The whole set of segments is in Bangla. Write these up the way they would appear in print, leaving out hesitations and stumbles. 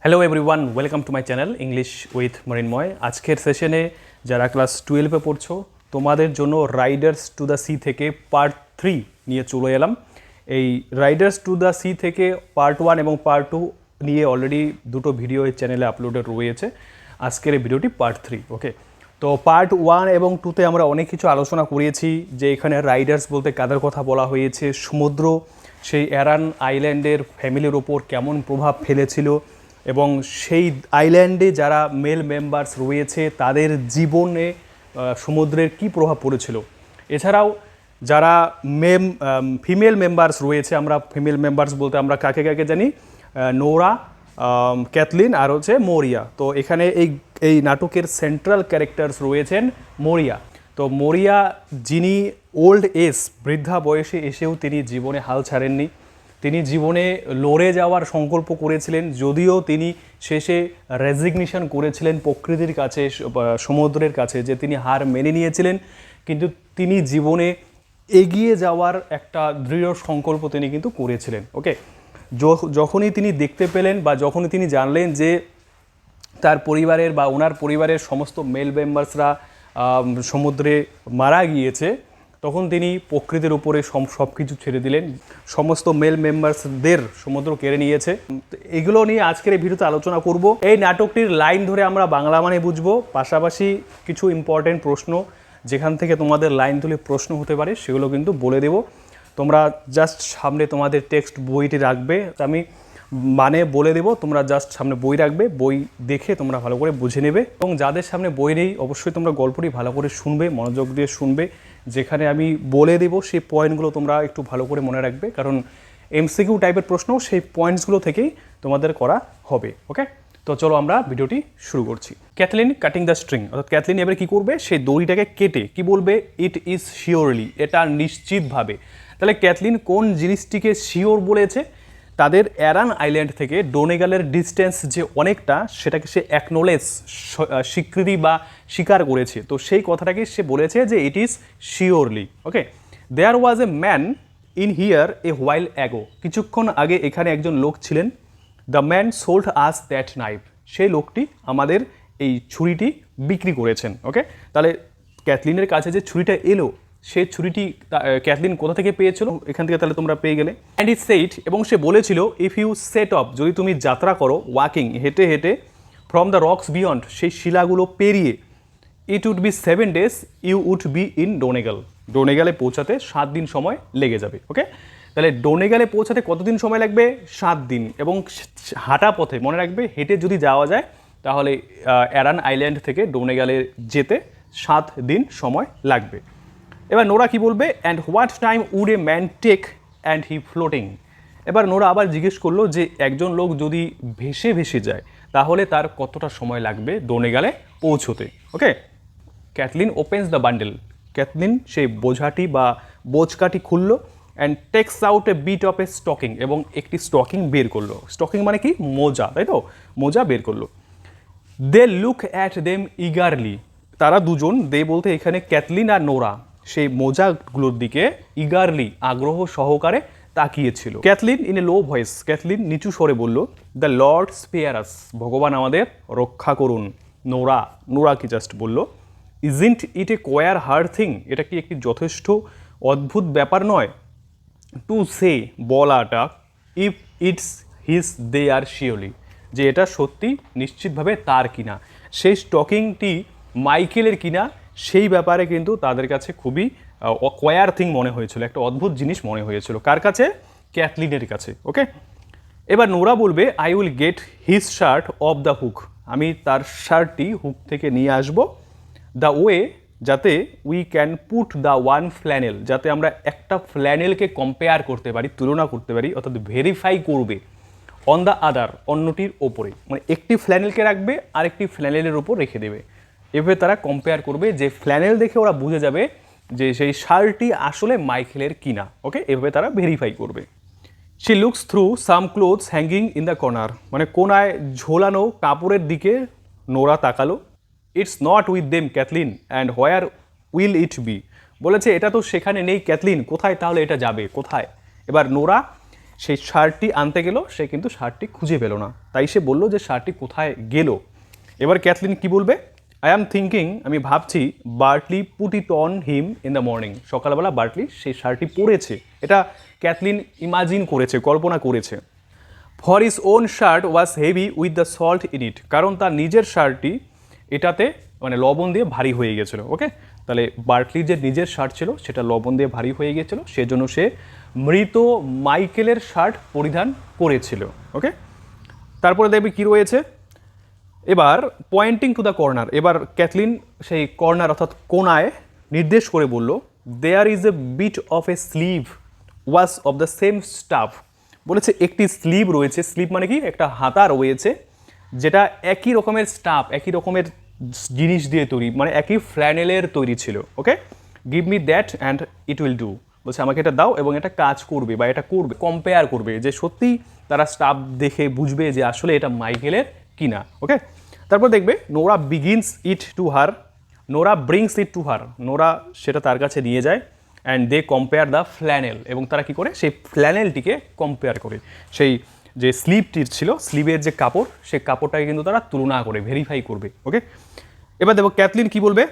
Hello everyone, welcome to my channel English with Mrinmoy. আজকের সেশনে যারা ক্লাস 12-এ পড়ছো তোমাদের জন্য রাইডার্স টু দ্য সি থেকে পার্ট 3 নিয়ে চলে এলাম। এই রাইডার্স টু দ্য সি থেকে পার্ট 1 এবং পার্ট 2 নিয়ে অলরেডি দুটো ভিডিও এই চ্যানেলে আপলোডেড রয়েছে। আজকের এই ভিডিওটি পার্ট 3। ওকে, তো পার্ট 1 এবং 2তে আমরা অনেক কিছু আলোচনা করেছি, যে এখানে রাইডার্স বলতে কাদের কথা বলা হয়েছে, সমুদ্র সেই অ্যারান আইল্যান্ডের ফ্যামিলির ওপর কেমন প্রভাব ফেলেছিল এবং সেই আইল্যান্ডে যারা মেল মেম্বার্স রয়েছে তাদের জীবনে সমুদ্রের কি প্রভাব পড়েছিল। এছাড়াও যারা ফিমেল মেম্বার্স রয়েছে, আমরা ফিমেল মেম্বার্স বলতে আমরা কাকে কাকে জানি, নোরা, ক্যাথলিন আর হচ্ছে মরিয়া। তো এখানে এই নাটকের সেন্ট্রাল ক্যারেক্টার্স রয়েছেন মরিয়া। তো মরিয়া যিনি ওল্ড এজ, বৃদ্ধা বয়সে এসেও তিনি জীবনে হাল ছাড়েননি। তিনি জীবনে লড়ে যাওয়ার সংকল্প করেছিলেন, যদিও তিনি শেষে রেজিগনেশন করেছিলেন প্রকৃতির কাছে, সমুদ্রের কাছে, যে তিনি হার মেনে নিয়েছিলেন, কিন্তু তিনি জীবনে এগিয়ে যাওয়ার একটা দৃঢ় সংকল্প তিনি কিন্তু করেছিলেন। ওকে, যখনই তিনি দেখতে পেলেন বা যখনই তিনি জানলেন যে তার পরিবারের বা ওনার পরিবারের সমস্ত মেল মেম্বার্সরা সমুদ্রে মারা গিয়েছে, তখন তিনি প্রকৃতির উপরে সব কিছু ছেড়ে দিলেন। সমস্ত মেল মেম্বার্সদের সমুদ্র কেড়ে নিয়েছে। এগুলো নিয়ে আজকের এই ভিডিওতে আলোচনা করব। এই নাটকটির লাইন ধরে আমরা বাংলা মানে বুঝবো, পাশাপাশি কিছু ইম্পর্টেন্ট প্রশ্ন যেখান থেকে তোমাদের লাইন তুলে প্রশ্ন হতে পারে সেগুলো কিন্তু বলে দেব। তোমরা জাস্ট সামনে তোমাদের টেক্সট বইটি রাখবে, আমি মানে বলে দেবো, তোমরা জাস্ট সামনে বই রাখবে, বই দেখে তোমরা ভালো করে বুঝে নেবে। এবং যাদের সামনে বই নেই অবশ্যই তোমরা গল্পটি ভালো করে শুনবে, মনোযোগ দিয়ে শুনবে। যেখানে আমি বলে দেবো সেই পয়েন্টগুলো তোমরা একটু ভালো করে মনে রাখবে, কারণ এমসিকিউ টাইপের প্রশ্ন সেই পয়েন্টসগুলো থেকেই তোমাদের করা হবে। ওকে, তো চলো আমরা ভিডিওটি শুরু করছি। ক্যাথলিন কাটিং দ্য স্ট্রিং, অর্থাৎ ক্যাথলিন এবার কী করবে, সেই দড়িটাকে কেটে কি বলবে, ইট ইজ শিওরলি, এটা নিশ্চিতভাবে। তাহলে ক্যাথলিন কোন জিনিসটিকে শিওর বলেছে? তাদের অ্যারান আইল্যান্ড থেকে ডোনেগালের ডিস্টেন্স যে অনেকটা, সেটাকে সে অ্যাকনোলেজ, স্বীকৃতি বা স্বীকার করেছে। তো সেই কথাটাকে সে বলেছে যে it is surely. Okay, there was a man in here a while ago, কিছুক্ষণ আগে এখানে একজন লোক ছিলেন। The man sold us that knife, সেই লোকটি আমাদের এই ছুরিটি বিক্রি করেছেন। ওকে, তাহলে ক্যাথলিনের কাছে যে ছুরিটা এলো, সেই ছুরিটি ক্যাথলিন কোথা থেকে পেয়েছিল, এখান থেকে তাহলে তোমরা পেয়ে গেলে। অ্যান্ড ইট সেইড, এবং সে বলেছিল, ইফ ইউ সেট অফ, যদি তুমি যাত্রা করো, ওয়াকিং, হেঁটে হেঁটে, ফ্রম দ্য রক্স বিয়ন্ড, সেই শিলাগুলো পেরিয়ে, it would be 7 days, you would be in Donegal, ডোনেগালে পৌঁছাতে 7 দিন সময় লেগে যাবে। ওকে, তাহলে ডোনেগালে পৌঁছাতে কতদিন সময় লাগবে? 7 দিন। এবং হাঁটা পথে, মনে রাখবে, হেঁটে যদি যাওয়া যায় তাহলে অ্যারান আইল্যান্ড থেকে ডোনেগালে যেতে 7 দিন সময় লাগবে। এবার নোরা কি বলবে, and what time would a man take and he floating. এবার নোরা আবার জিজ্ঞেস করলো যে একজন লোক যদি ভেসে ভেসে যায় তাহলে তার কতটা সময় লাগবে ডোনেগালে পৌঁছতে। Okay, Cathleen opens the bundle, Cathleen সেই বোঝাটি বা বোঝকাটি খুললো, and takes out a bit of a stocking, এবং একটি স্টকিং বের করলো। স্টকিং মানে কি? মোজা, তাই তো, মোজা বের করলো। They look at them eagerly, তারা দুজন, দে বলতে এখানে ক্যাথলিন আর নোরা, সেই মোজাগুলোর দিকে ইগারলি, আগ্রহ সহকারে তাকিয়েছিল। Cathleen in a low voice, Cathleen নিচু স্বরে বলল, দ্য লর্ড স্পেয়ার আস, ভগবান আমাদের রক্ষা করুন। নোরা কি জাস্ট বলল, ইজন্ট ইট এ কোয়ার হার্ড থিং, এটা কি একটি যথেষ্ট অদ্ভুত ব্যাপার নয়? টু সে, বলাটা, if it's his they are surely, যে এটা সত্যি নিশ্চিতভাবে তার কিনা, সেই স্টকিংটি মাইকেলের কিনা, সেই ব্যাপারে কিন্তু তাদের কাছে খুবই কোয়ার থিং মনে হয়েছিল, একটা অদ্ভুত জিনিস মনে হয়েছিল। কার কাছে? ক্যাথলিনের কাছে। ওকে, এবার নোরা বলবে, I will get his shirt of the hook, আমি তার শার্টটি হুক থেকে নিয়ে আসবো। দ্য ওয়ে, যাতে we can put the one flannel, যাতে আমরা একটা ফ্ল্যানেলকে কম্পেয়ার করতে পারি, তুলনা করতে পারি, অর্থাৎ ভেরিফাই করবে, অন দ্য আদার, অন্যটির ওপরে, মানে একটি ফ্ল্যানেলকে রাখবে আর একটি ফ্ল্যানেলের ওপর রেখে দেবে। এভাবে তারা কম্পেয়ার করবে, যে ফ্ল্যানেল দেখে ওরা বুঝে যাবে যে সেই শার্টটি আসলে মাইকেলের কিনা। ওকে, এভাবে তারা ভেরিফাই করবে। She looks through some clothes hanging in the corner, মানে কোনায় ঝোলানো কাপড়ের দিকে নোরা তাকালো। It's not with them Cathleen, and where will it be, বলেছে এটা তো সেখানে নেই ক্যাথলিন, কোথায় তাহলে এটা যাবে, কোথায়? এবার নোরা সেই শার্টটি আনতে গেল, সে কিন্তু শার্টটি খুঁজে পেল না, তাই সে বলল যে শার্টটি কোথায় গেল। এবার ক্যাথলিন কি বলবে, আই অ্যাম থিঙ্কিং, আমি ভাবছি, Bartley put it on him in the morning, সকালবেলা বার্টলি সেই শার্টটি পরেছে। এটা ক্যাথলিন ইমাজিন করেছে, কল্পনা করেছে। For his own shirt was heavy with the salt in it, কারণ তার নিজের শার্টটি এটাতে মানে লবণ দিয়ে ভারী হয়ে গেছিলো। ওকে, তাহলে বার্টলির যে নিজের শার্ট ছিল সেটা লবণ দিয়ে ভারী হয়ে গেছিলো, সেজন্য সে মৃত মাইকেলের শার্ট পরিধান করেছিল। ওকে, তারপরে দেখবে কি রয়েছে, এবার পয়েন্টিং টু দ্য কর্নার, এবার ক্যাথলিন সেই কর্নার অর্থাৎ কোনায় নির্দেশ করে বলল, there is a bit of a sleeve was of the same stuff, বলেছে একটি স্লিভ রয়েছে, স্লিভ মানে কি, একটা হাতা রয়েছে যেটা একই রকমের স্টাফ, একই রকমের জিনিস দিয়ে তৈরি, মানে একই ফ্ল্যানেলের তৈরি ছিল। Okay, give me that and it will do, বলছে আমাকে এটা দাও এবং এটা কাজ করবে বা এটা করবে, কম্পেয়ার করবে যে সত্যিই তারা স্টাফ দেখে বুঝবে যে আসলে এটা মাইকেলের কিনা। ওকে, তারপর দেখবে Nora begins it to her, Nora brings it to her, Nora সেটা তার কাছে নিয়ে যায়, and they compare the flannel, এবং তারা কি করে সেই ফ্ল্যানেলটিকে কম্পেয়ার করে, সেই যে স্লিভটির ছিল, স্লিভের যে কাপড়, সেই কাপড়টাকে কিন্তু তারা তুলনা করে ভেরিফাই করবে। ওকে, এবার দেখো ক্যাথলিন কি বলবে,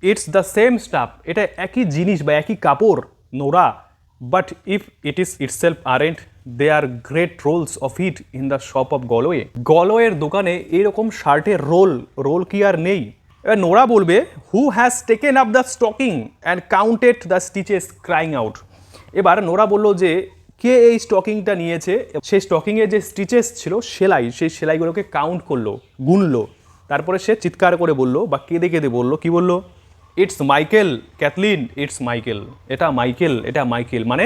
ইটস দ্য সেম স্টাফ, এটা একই জিনিস বা একই কাপড় Nora, but if it is itself aren't, they are great rolls of it in the shop of Galway, গলোয়ের দোকানে এইরকম শার্টের রোল কি আর নেই। এবার নোরা বলবে, who has taken up the stocking and counted the stitches crying out, এবার নোরা বলল যে কে এই স্টকিংটা নিয়েছে, সেই স্টকিংয়ে যে স্টিচেস ছিল সেলাই, সেই সেলাইগুলোকে কাউন্ট করলো, গুনলো, তারপরে সে চিৎকার করে বলল বা কেঁদে কেঁদে বলল, কি বলল, it's Michael Cathleen, it's Michael, এটা মাইকেল, এটা মাইকেল, মানে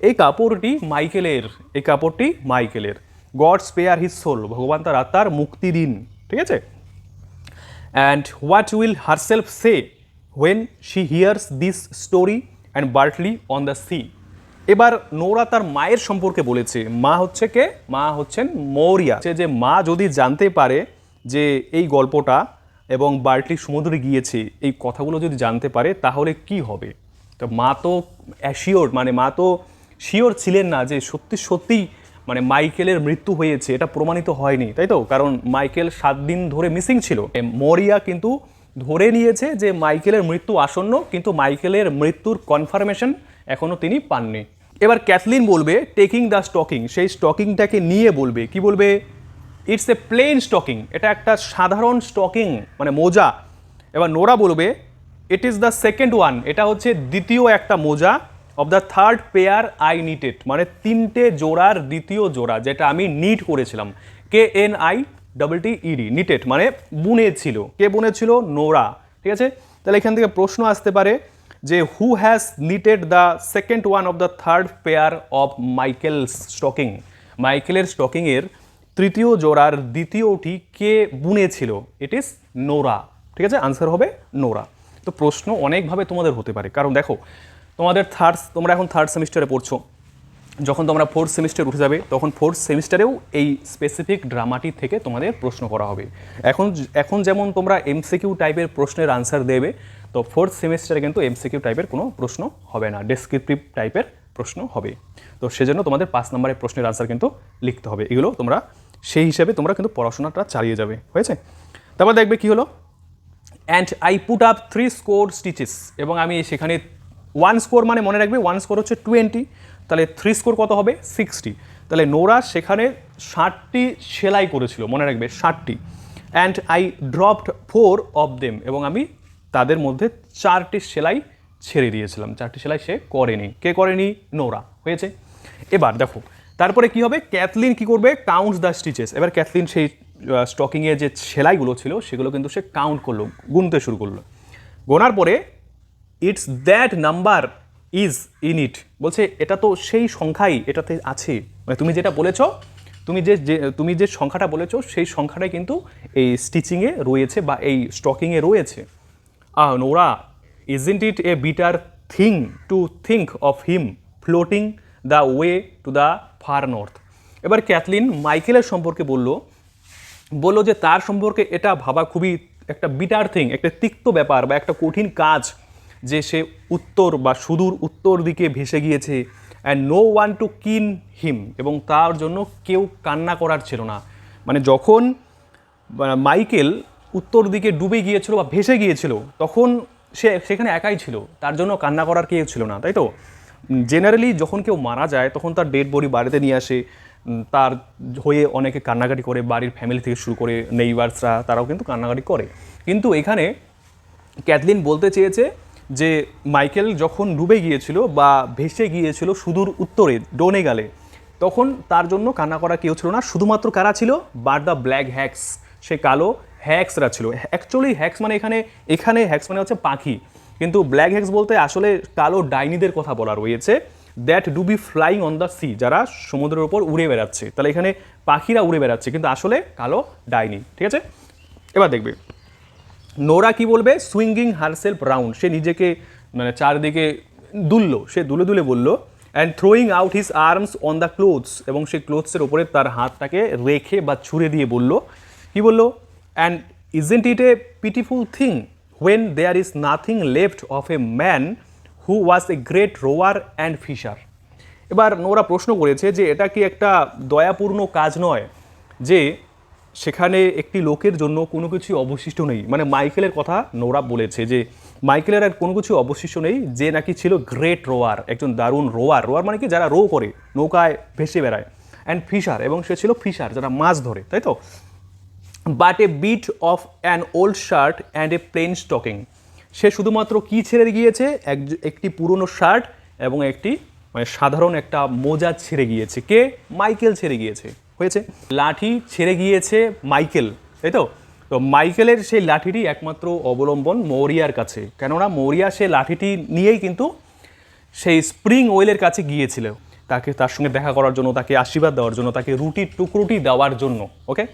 এই কাপড়টি মাইকেলের, এই কাপড়টি মাইকেলের। গড স্পেয়ার হিজ সোল, ভগবান তার আত্মার মুক্তি দিন। ঠিক আছে, and what will herself say when she hears this story and Bartley on the sea, এবার নোরা তার মায়ের সম্পর্কে বলেছে, মা হচ্ছে কে, মা হচ্ছেন মৌরিয়া, যে মা যদি জানতে পারে যে এই গল্পটা এবং বার্টলি সমুদ্রে গিয়েছে, এই কথাগুলো যদি জানতে পারে তাহলে কি হবে। তো মা তো অ্যাসিওর, মানে মা তো শিওর ছিলেন না যে সত্যি সত্যিই মানে মাইকেলের মৃত্যু হয়েছে, এটা প্রমাণিত হয়নি, তাই তো, কারণ মাইকেল 7 দিন ধরে মিসিং ছিল। মরিয়া কিন্তু ধরে নিয়েছে যে মাইকেলের মৃত্যু আসন্ন, কিন্তু মাইকেলের মৃত্যুর কনফার্মেশন এখনও তিনি পাননি। এবার ক্যাথলিন বলবে, টেকিং দ্য স্টকিং, সেই স্টকিংটাকে নিয়ে বলবে, কি বলবে, ইটস এ প্লেন স্টকিং, এটা একটা সাধারণ স্টকিং মানে মোজা। এবার নোরা বলবে, it is the second one, এটা হচ্ছে দ্বিতীয় একটা মোজা, of the third pair I knitted, মানে 3টে জোড়ার দ্বিতীয় জোড়া যেটা আমি নিট করেছিলাম, KNITTED, নিটেড মানে বুনেছিল, কে বুনেছিল, নোরা। ঠিক আছে, তাহলে এখান থেকে প্রশ্ন আসতে পারে যে who has knitted the second one of the third pair of Michael's stocking, মাইকেলের স্টকিংয়ের তৃতীয় জোড়ার দ্বিতীয়টি কে বুনেছিল, ইট ইজ নোরা। ঠিক আছে, আনসার হবে নোরা। তো প্রশ্ন অনেকভাবে তোমাদের হতে পারে, কারণ দেখো তোমরা এখন থার্ড সেমিস্টারে পড়ছো, যখন তোমরা ফোর্থ সেমিস্টার উঠে যাবে তখন ফোর্থ সেমিস্টারেও এই স্পেসিফিক ড্রামাটি থেকে তোমাদের প্রশ্ন করা হবে। এখন যেমন তোমরা এমসিকিউ টাইপের প্রশ্নের আনসার দেবে, তো ফোর্থ সেমিস্টারে কিন্তু এমসিকিউ টাইপের কোনো প্রশ্ন হবে না, ডেসক্রিপটিভ টাইপের প্রশ্ন হবে। তো সেজন্য তোমাদের 5 নম্বরের প্রশ্নের আনসার কিন্তু লিখতে হবে, এগুলো তোমরা সেই হিসাবে তোমরা কিন্তু পড়াশোনাটা চালিয়ে যাবে। হয়েছে, তারপর দেখবে কি হলো, and I put up 3 score stitches, এবং আমি সেখানে 1 স্কোর মানে মনে রাখবে 1 স্কোর হচ্ছে 20, তাহলে 3 স্কোর কত হবে 60, তাহলে নোরা সেখানে 60টি সেলাই করেছিল, মনে রাখবে 60টি। And I dropped 4 of them, এবং আমি তাদের মধ্যে 4টি সেলাই ছেড়ে দিয়েছিলাম, 4টি সেলাই সে করেনি, কে করেনি, নোরা। হয়েছে, এবার দেখো তারপরে কি হবে, ক্যাথলিন কি করবে, কাউন্টস দ্য স্টিচেস, এবার ক্যাথলিন সেই স্টকিংয়ে যে সেলাইগুলো ছিল সেগুলো কিন্তু সে কাউন্ট করলো, গুনতে শুরু করলো, গোনার পরে it's that number is in it, বলছে এটা তো সেই সংখ্যাই এটাতে আছে, মানে তুমি যেটা বলেছো, তুমি যে সংখ্যাটা বলেছো সেই সংখ্যাটাই কিন্তু এই স্টিচিংয়ে রয়েছে বা এই স্টকিংয়ে রয়েছে। Nora, isn't it a bitter thing to think of him floating the way to the far north, এবার ক্যাথলিন মাইকেলের সম্পর্কে বলল যে তার সম্পর্কে এটা ভাবা খুবই একটা বিটার থিং, একটা তিক্ত ব্যাপার বা একটা কঠিন কাজ, যে সে উত্তর বা সুদূর উত্তর দিকে ভেসে গিয়েছে অ্যান্ড নো ওয়ান টু কিন হিম, এবং তার জন্য কেউ কান্না করার ছিল না। মানে যখন মাইকেল উত্তর দিকে ডুবে গিয়েছিল বা ভেসে গিয়েছিল তখন সে সেখানে একাই ছিল, তার জন্য কান্না করার কেউ ছিল না, তাই তো? জেনারেলি যখন কেউ মারা যায় তখন তার ডেড বডি বাড়িতে নিয়ে আসে, তার হয়ে অনেকে কান্নাকাটি করে, বাড়ির ফ্যামিলি থেকে শুরু করে নেইবার্সরা তারাও কিন্তু কান্নাকাটি করে। কিন্তু এখানে ক্যাথলিন বলতে চেয়েছে যে মাইকেল যখন ডুবে গিয়েছিল বা ভেসে গিয়েছিল সুদূর উত্তরে ডোনেগালে, তখন তার জন্য কান্না করা কেউ ছিল না, শুধুমাত্র কারা ছিল? বাট দ্য ব্ল্যাক হ্যাক্স, সে কালো হ্যাক্সরা ছিল। অ্যাকচুয়ালি হ্যাক্স মানে এখানে হ্যাক্স মানে হচ্ছে পাখি, কিন্তু ব্ল্যাক হ্যাক্স বলতে আসলে কালো ডাইনিদের কথা বলা রয়েছে, that do be flying on the sea, যারা সমুদ্রের উপর উড়ে বেড়াচ্ছে। তাহলে এখানে পাখিরা উড়ে বেড়াচ্ছে, কিন্তু আসলে কালো ডাইনি, ঠিক আছে? এবার দেখবে নোরা কি বলবে, সুইঙ্গিং হারসেলফ রাউন্ড, সে নিজেকে মানে চারদিকে দুললো, সে দুলে দুলে বললো, and throwing out his arms on the clothes, এবং সেই ক্লোথসের ওপরে তার হাতটাকে রেখে বা ছুঁড়ে দিয়ে বলল, কি বললো, and isn't it a pitiful thing when there is nothing left of a man who was a great rower and fisher. এবার নোরা প্রশ্ন করেছে যে এটা কি একটা দয়াপূর্ণ কাজ নয় যে সেখানে একটি লোকের জন্য কোনো কিছু অবশিষ্ট নেই? মানে মাইকেলের কথা নোরা বলেছে যে মাইকেলের আর কোনো কিছু অবশিষ্ট নেই, যে নাকি ছিল গ্রেট রোয়ার, একজন দারুণ রোয়ার। রোয়ার মানে কি? যারা রো করে, নৌকায় ভেসে বেড়ায়। অ্যান্ড ফিশার, এবং সে ছিল ফিশার, যারা মাছ ধরে, তাই তো? But a bit of an old shirt and a plain stocking, সে শুধুমাত্র কি ছেড়ে গিয়েছে? একটি পুরনো শার্ট এবং একটি মানে সাধারণ একটা মোজা ছেড়ে গিয়েছে। কে? মাইকেল ছেড়ে গিয়েছে। হয়েছে? লাঠি ছেড়ে গিয়েছে মাইকেল, তাই তো? তো মাইকেলের সেই লাঠিটি একমাত্র অবলম্বন মৌরিয়ার কাছে, কেননা মৌরিয়া সে লাঠিটি নিয়েই কিন্তু সেই স্প্রিং ওয়েলের কাছে গিয়েছিল, তাকে তার সঙ্গে দেখা করার জন্য, তাকে আশীর্বাদ দেওয়ার জন্য, তাকে রুটির টুকরোটি দেওয়ার জন্য, ওকে?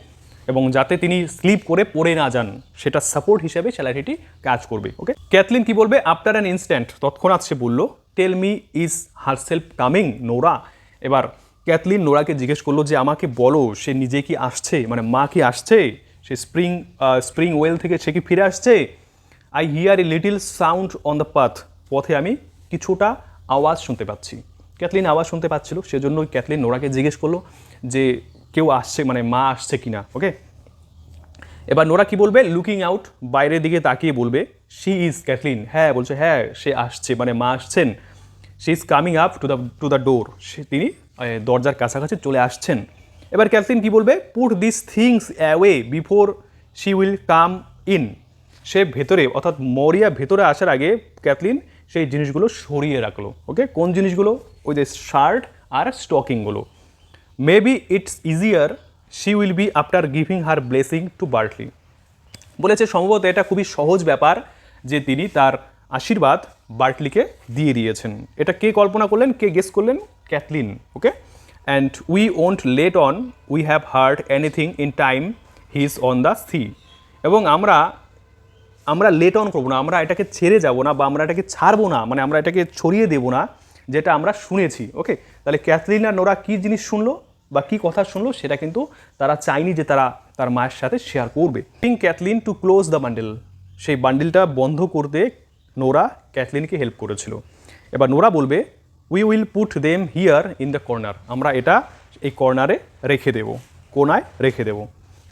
এবং যাতে তিনি স্লিপ করে পড়ে না যান, সেটা সাপোর্ট হিসেবে স্যালারিটি কাজ করবে, ওকে? ক্যাথলিন কি বলবে? আফটার অ্যান ইনস্ট্যান্ট, তৎক্ষণাৎ সে বলল, tell me is herself coming Nora. এবার ক্যাথলিন নোরাকে জিজ্ঞেস করলো যে আমাকে বলো, সে নিজে কি আসছে, মানে মা কি আসছে, সে স্প্রিং ওয়েল থেকে সে কি ফিরে আসছে? I here a little sound on the path, পথে আমি কিছুটা আওয়াজ শুনতে পাচ্ছি। ক্যাথলিন আওয়াজ শুনতে পাচ্ছিল, সেজন্য ক্যাথলিন নোরাকে জিজ্ঞেস করলো যে কেউ আসছে, মানে মা আসছে কিনা, ওকে? এবার নোরা কি বলবে? লুকিং আউট, বাইরের দিকে তাকিয়ে বলবে, শি ইজ, ক্যাথলিন হ্যাঁ বলছে, হ্যাঁ সে আসছে, মানে মা আসছেন। She is coming up to the door, তিনি দরজার কাছাকাছি চলে আসছেন। এবার ক্যাথলিন কি বলবে? Put this things away before she will come in, সে ভেতরে, অর্থাৎ মরিয়া ভেতরে আসার আগে ক্যাথলিন সেই জিনিসগুলো সরিয়ে রাখলো, ওকে? কোন জিনিসগুলো? ওই যে শার্ট আর স্টকিংগুলো। Maybe it's easier she will be after giving her blessing to Bartley, বলেছে সম্ভবত এটা খুবই সহজ ব্যাপার যে তিনি তার আশীর্বাদ বার্টলিকে দিয়ে দিয়েছেন। এটা কে কল্পনা করলেন, কে গেস করলেন? Cathleen, okay? And we won't let on, we have heard anything in time he is on the sea, এবং আমরা লেট অন করবো না, আমরা এটাকে ছেড়ে যাব না, বা আমরা এটাকে ছাড়বো না, মানে আমরা এটাকে ছড়িয়ে দেবো না যেটা আমরা শুনেছি, ওকে? তাহলে ক্যাথলিন আর নোরা কী জিনিস শুনলো বা কী কথা শুনলো, সেটা কিন্তু তারা চায়নি যে তারা তার মায়ের সাথে শেয়ার করবে। Cathleen to close the bundle, সেই বান্ডেলটা বন্ধ করতে নোরা ক্যাথলিনকে হেল্প করেছিল। এবার নোরা বলবে, we will put them here in the corner, আমরা এটা এই কর্নারে রেখে দেব, কোনায় রেখে দেব।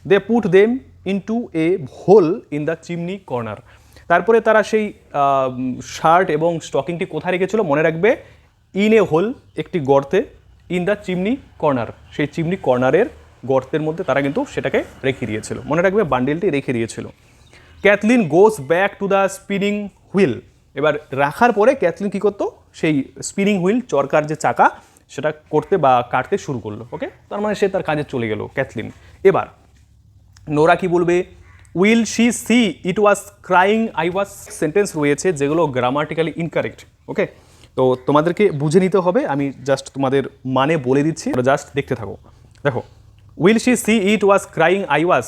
They put them into a hole in the chimney corner, তারপরে তারা সেই শার্ট এবং স্টকিংটি কোথায় রেখেছিল মনে রাখবে? ইন এ হোল, একটি গর্তে, ইন দ্য চিমনি কর্নার, সেই চিমনি কর্নারের গর্তের মধ্যে তারা কিন্তু সেটাকে রেখে দিয়েছিল, মনে রাখবে বান্ডেলটি রেখে দিয়েছিল। Cathleen goes back to the spinning wheel, এবার রাখার পরে ক্যাথলিন কী করতো? সেই স্পিনিং হুইল, চরকার যে চাকা, সেটা করতে বা কাটতে শুরু করলো, ওকে? তার মানে সে তার কাজে চলে গেল ক্যাথলিন। এবার নোরা কি বলবে? Will she see it was crying I was, sentence রয়েছে যেগুলো গ্রামাটিক্যালি ইনকারেক্ট, ওকে? তো তোমাদেরকে বুঝে নিতে হবে, আমি জাস্ট তোমাদের মানে বলে দিচ্ছি, জাস্ট দেখতে থাকো। দেখো, will she see it was crying I was,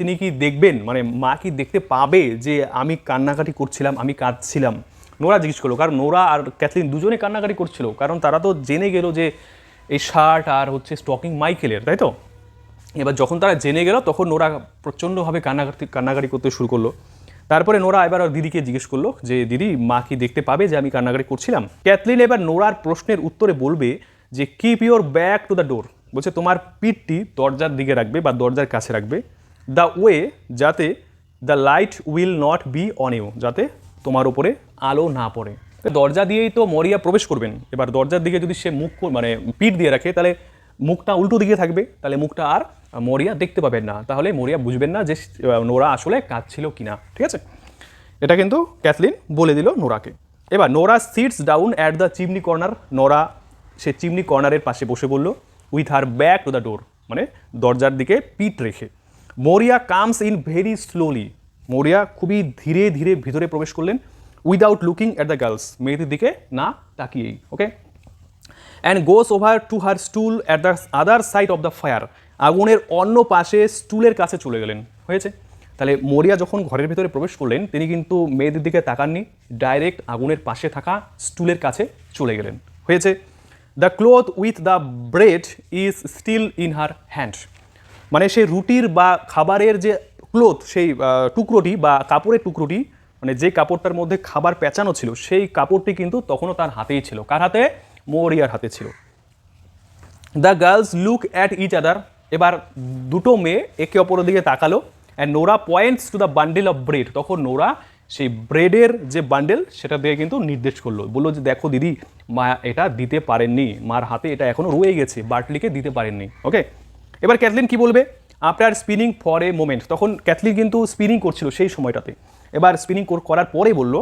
তিনি কি দেখবেন, মানে মা কি দেখতে পাবে যে আমি কান্নাকাটি করছিলাম, আমি কাঁদছিলাম? নোরা জিজ্ঞেস করলো, কারণ নোরা আর ক্যাথলিন দুজনে কান্নাকাটি করছিল, কারণ তারা তো জেনে গেল যে এই শার্ট আর হচ্ছে স্টকিং মাইকেলের, তাই তো? এবার যখন তারা জেনে গেল তখন নোরা প্রচণ্ডভাবে কান্নাকাটি করতে শুরু করলো। তারপরে নোরা এবার ওর দিদিকে জিজ্ঞেস করলো যে দিদি মা কি দেখতে পাবে যে আমি কান্নাকাটি করছিলাম? ক্যাথলিন এবার নোরার প্রশ্নের উত্তরে বলবে যে keep your back to the ডোর, বলছে তোমার পিঠটি দরজার দিকে রাখবে বা দরজার কাছে রাখবে, দ্য ওয়ে যাতে the light will not be on you, যাতে তোমার উপরে আলো না পড়ে। দরজা দিয়েই তো মরিয়া প্রবেশ করবেন, এবার দরজার দিকে যদি সে মুখ মানে পিঠ দিয়ে রাখে তাহলে মুখটা উল্টো দিকে থাকবে, তাহলে মুখটা আর মরিয়া দেখতে পাবেন না, তাহলে মরিয়া বুঝবেন না যে নোরা আসলে কাঁদছিল কিনা। ঠিক আছে, এটা কিন্তু ক্যাথলিন বলে দিল নোরাকে। এবার Nora sits down at the chimney corner, Nora সে চিমনি কর্নারের পাশে বসে বলল with her back to the door, মানে দরজার দিকে পিঠ রেখে। মরিয়া কামস ইন ভেরি স্লোলি, মরিয়া খুবই ধীরে ধীরে ভিতরে প্রবেশ করলেন, without looking at the girls, মেয়েদের দিকে না তাকিয়েই। Okay, and goes over to her stool at the other side of the fire, আগুনের অন্য পাশে স্টুলের কাছে চলে গেলেন। হয়েছে, তাহলে মরিয়া যখন ঘরের ভিতরে প্রবেশ করলেন তিনি কিন্তু মেয়েদের দিকে তাকাননি, ডাইরেক্ট আগুনের পাশে থাকা স্টুলের কাছে চলে গেলেন। হয়েছে, the cloth with the bread is still in her hand, মানে সেই রুটির বা খাবারের যে ক্লোথ, সেই টুকরোটি বা কাপড়ের টুকরোটি, মানে যে কাপড়টার মধ্যে খাবার পেঁচানো ছিল সেই কাপড়টি কিন্তু তখনও তার হাতেই ছিল। কার হাতে? মরিয়ার হাতে ছিল। The girls look at each other, এবার দুটো মেয়ে একে অপরের দিকে তাকালো। And Nora points to the bundle of bread, তখন নোরা সেই ব্রেডের যে বান্ডেল সেটা দিয়ে কিন্তু নির্দেশ করলো, বললো যে দেখো দিদি মা এটা দিতে পারেননি, মার হাতে এটা এখনও রয়ে গেছে, বার্টলিকে দিতে পারেননি। ওকে, এবার ক্যাথলিন কি বলবে? After spinning for a moment, তখন ক্যাথলিন কিন্তু স্পিনিং করছিল সেই সময়টাতে, এবার স্পিনিং করার পরে বলল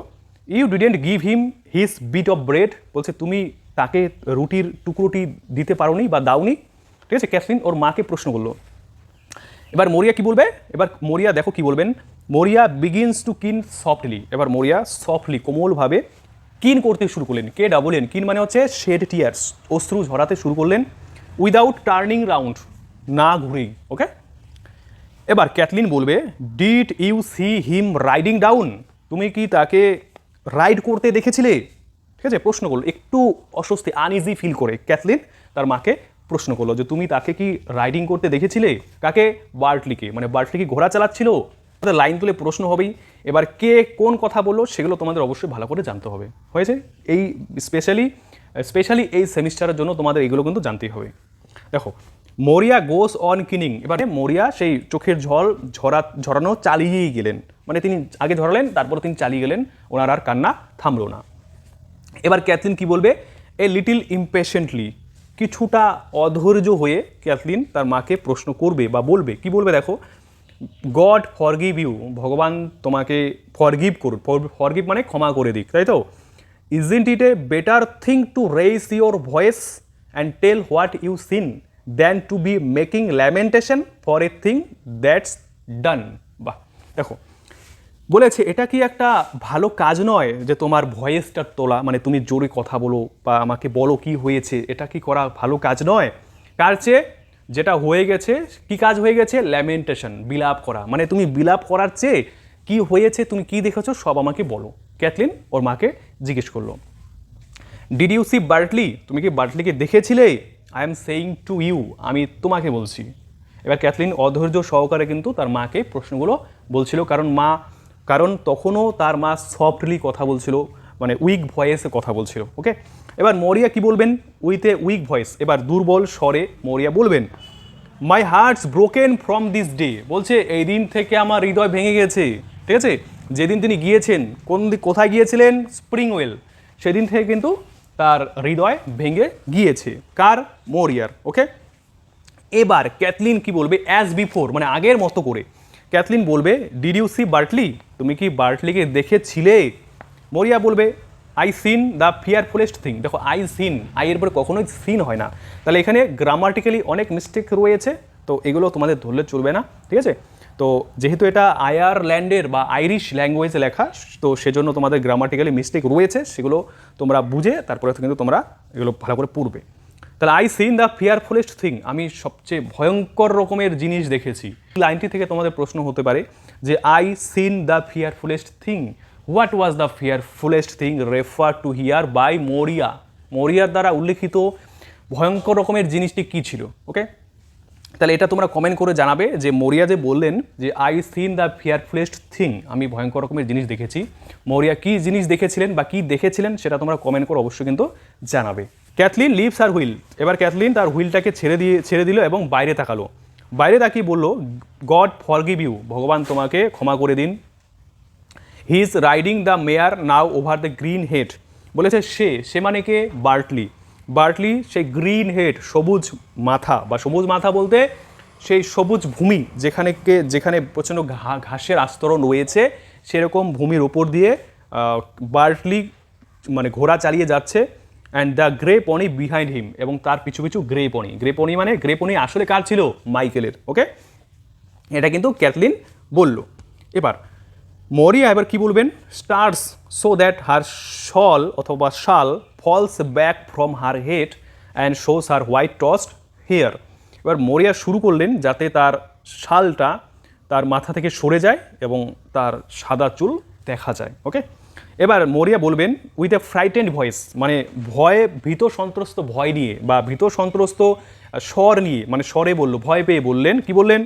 you didn't give him his bit of bread, বলছে তুমি তাকে রুটির টুকরোটি দিতে পারোনি বা দাওনি। ঠিক আছে, ক্যাথলিন ওর মাকে প্রশ্ন করলো। এবার মরিয়া কি বলবে? এবার মরিয়া দেখো কি বলবেন, মরিয়া বিগিনস টু কিন সফটলি, এবার মরিয়া সফটলি কোমলভাবে কিন করতে শুরু করলেন। কে ডাবল এন, কিন মানে হচ্ছে শেড টিয়ার্স, অশ্রু ঝরাতে শুরু করলেন, উইদাউট টার্নিং রাউন্ড, না ঘুরেই। ওকে, এবার ক্যাথলিন বলবে did you see him riding down, তুমি কি তাকে রাইড করতে দেখেছিলে? ঠিক আছে, প্রশ্ন করলো, একটু অস্বস্তি আনইজি ফিল করে ক্যাথলিন তার মাকে প্রশ্ন করলো যে তুমি তাকে কি রাইডিং করতে দেখেছিলে? কাকে? বার্টলিকে, মানে বার্টলি কি ঘোড়া চালাচ্ছিল? লাইন তুলে প্রশ্ন হবেই। এবার কে কোন কথা বললো সেগুলো তোমাদের অবশ্যই ভালো করে জানতে হবে। হয়েছে, এই স্পেশালি এই সেমিস্টারের জন্য তোমাদের এগুলো কিন্তু জানতেই হবে। দেখো, মরিয়া গোস অন কিনিং, এবারে মরিয়া সেই চোখের জল ঝরানো চালিয়েই গেলেন, মানে তিনি আগে ঝরালেন তারপর তিনি চালিয়ে গেলেন, ওনার আর কান্না থামলো না। এবার ক্যাথলিন কি বলবে? এ লিটিল ইম্পেশেন্টলি, কিছুটা অধৈর্য হয়ে ক্যাথলিন তার মাকে প্রশ্ন করবে বা বলবে। কি বলবে দেখো, গড ফরগিভ ইউ, ভগবান তোমাকে ফরগিভ করুন, ফরগিভ মানে ক্ষমা করে দিক, তাই তো? Isn't it a better thing to raise your voice and tell what you seen than to be making lamentation for a thing that's done. বাহ, দেখো বলেছে এটা কি একটা ভালো কাজ নয় যে তোমার ভয়েসটা তোলা, মানে তুমি জোরে কথা বলো বা আমাকে বলো কি হয়েছে, এটা কি করা ভালো কাজ নয়? কার চেয়ে? যেটা হয়ে গেছে। কি কাজ হয়ে গেছে? ল্যামেন্টেশন, বিলাপ করা, মানে তুমি বিলাপ করার চেয়ে কি হয়েছে, তুমি কি দেখেছো সব আমাকে বলো। ক্যাথলিন ওর মাকে জিজ্ঞেস করলো। ডিড ইউ সি বার্টলি, তুমি কি বার্টলিকে দেখেছিলে? I am saying to you, আমি তোমাকে বলছি। এবার ক্যাথলিন অধৈর্য সহকারে কিন্তু তার মাকে প্রশ্নগুলো বলছিল, কারণ তখনও তার মা সফটলি কথা বলছিল, মানে উইক ভয়েসে কথা বলছিল। ওকে, এবার মরিয়া কি বলবেন? উইথ এ উইক ভয়েস, এবার দুর্বল স্বরে মরিয়া বলবেন my heart's broken from this day, বলছে এই দিন থেকে আমার হৃদয় ভেঙে গেছে। ঠিক আছে, যেদিন তিনি গিয়েছেন, কোথায় গিয়েছিলেন? স্প্রিংওয়েল, সেদিন থেকে কিন্তু তার হৃদয় ভেঙে গিয়েছে। কার? মরিয়ার। ওকে, এবার ক্যাথলিন কি বলবে? অ্যাজ বিফোর, মানে আগের মতো করে ক্যাথলিন বলবে ডিড ইউ সি বার্টলি, তুমি কি বার্টলিকে দেখেছিলে? মরিয়া বলবে I seen the fearfulest thing. দেখো, আই সিন, আই এর পরে কখনোই সিন হয় না, তাহলে এখানে গ্রামাটিক্যালি অনেক মিস্টেক রয়েছে, তো এগুলো তোমাদের ধরলে চলবে না। ঠিক আছে, তো যেহেতু এটা আয়ারল্যান্ডের বা আইরিশ ল্যাঙ্গুয়েজে লেখা, তো সেজন্য তোমাদের গ্রামাটিক্যালি মিস্টেক রয়েছে, সেগুলো তোমরা বুঝে তারপরে কিন্তু তোমরা এগুলো ভালো করে পড়বে। তাহলে I seen the fearfulest thing, আমি সবচেয়ে ভয়ঙ্কর রকমের জিনিস দেখেছি। লাইনটি থেকে তোমাদের প্রশ্ন হতে পারে যে I seen the fearfulest thing, what was the fearfulest thing refer to here by Maurya, মরিয়ার দ্বারা উল্লেখিত ভয়ঙ্কর রকমের জিনিসটি কী ছিল? ওকে, তাহলে এটা তোমরা কমেন্ট করে জানাবে যে মরিয়া যে বললেন যে I seen the fearfulest thing, আমি ভয়ঙ্কর রকমের জিনিস দেখেছি, মরিয়া কি জিনিস দেখেছিলেন বা কি দেখেছিলেন সেটা তোমরা কমেন্ট করে অবশ্যই কিন্তু জানাবে। ক্যাথলিন লিভস আর হুইল, এবার ক্যাথলিন তার হুইলটাকে ছেড়ে দিল এবং বাইরে তাকালো। বাইরে তাকিয়ে বলল গড ফরগিভ ইউ, ভগবান তোমাকে ক্ষমা করে দিন। He is riding the mare now over the green head, বলেছে সে মানে কে বার্টলি। বার্টলি সেই গ্রিন হেড সবুজ মাথা, বা সবুজ মাথা বলতে সেই সবুজ ভূমি যেখানে প্রচণ্ড ঘাসের আস্তরণ রয়েছে সেরকম ভূমির ওপর দিয়ে বার্টলি মানে ঘোড়া চালিয়ে যাচ্ছে। And the grey pony behind him, এবং তার পিছু পিছু গ্রে পনি মানে গ্রে পনি আসলে কার ছিল? মাইকেলের। ওকে, এটা কিন্তু ক্যাথলিন বলল। এবার মরিয়া এবার কি বলবেন? Starts so that her shawl অথবা শাল falls back from her head and shows her white tossed hair. এবার মরিয়া শুরু করলেন যাতে তার শালটা তার মাথা থেকে সরে যায় এবং তার সাদা চুল দেখা যায়। ওকে, এবার মরিয়া বলবেন উইথ এ ফ্রাইটেন্ড ভয়েস, মানে ভীত সন্ত্রস্ত ভয় নিয়ে বা ভীত সন্ত্রস্ত স্বর নিয়ে, মানে স্বরে বললো, ভয় পেয়ে বললেন, কি বললেন?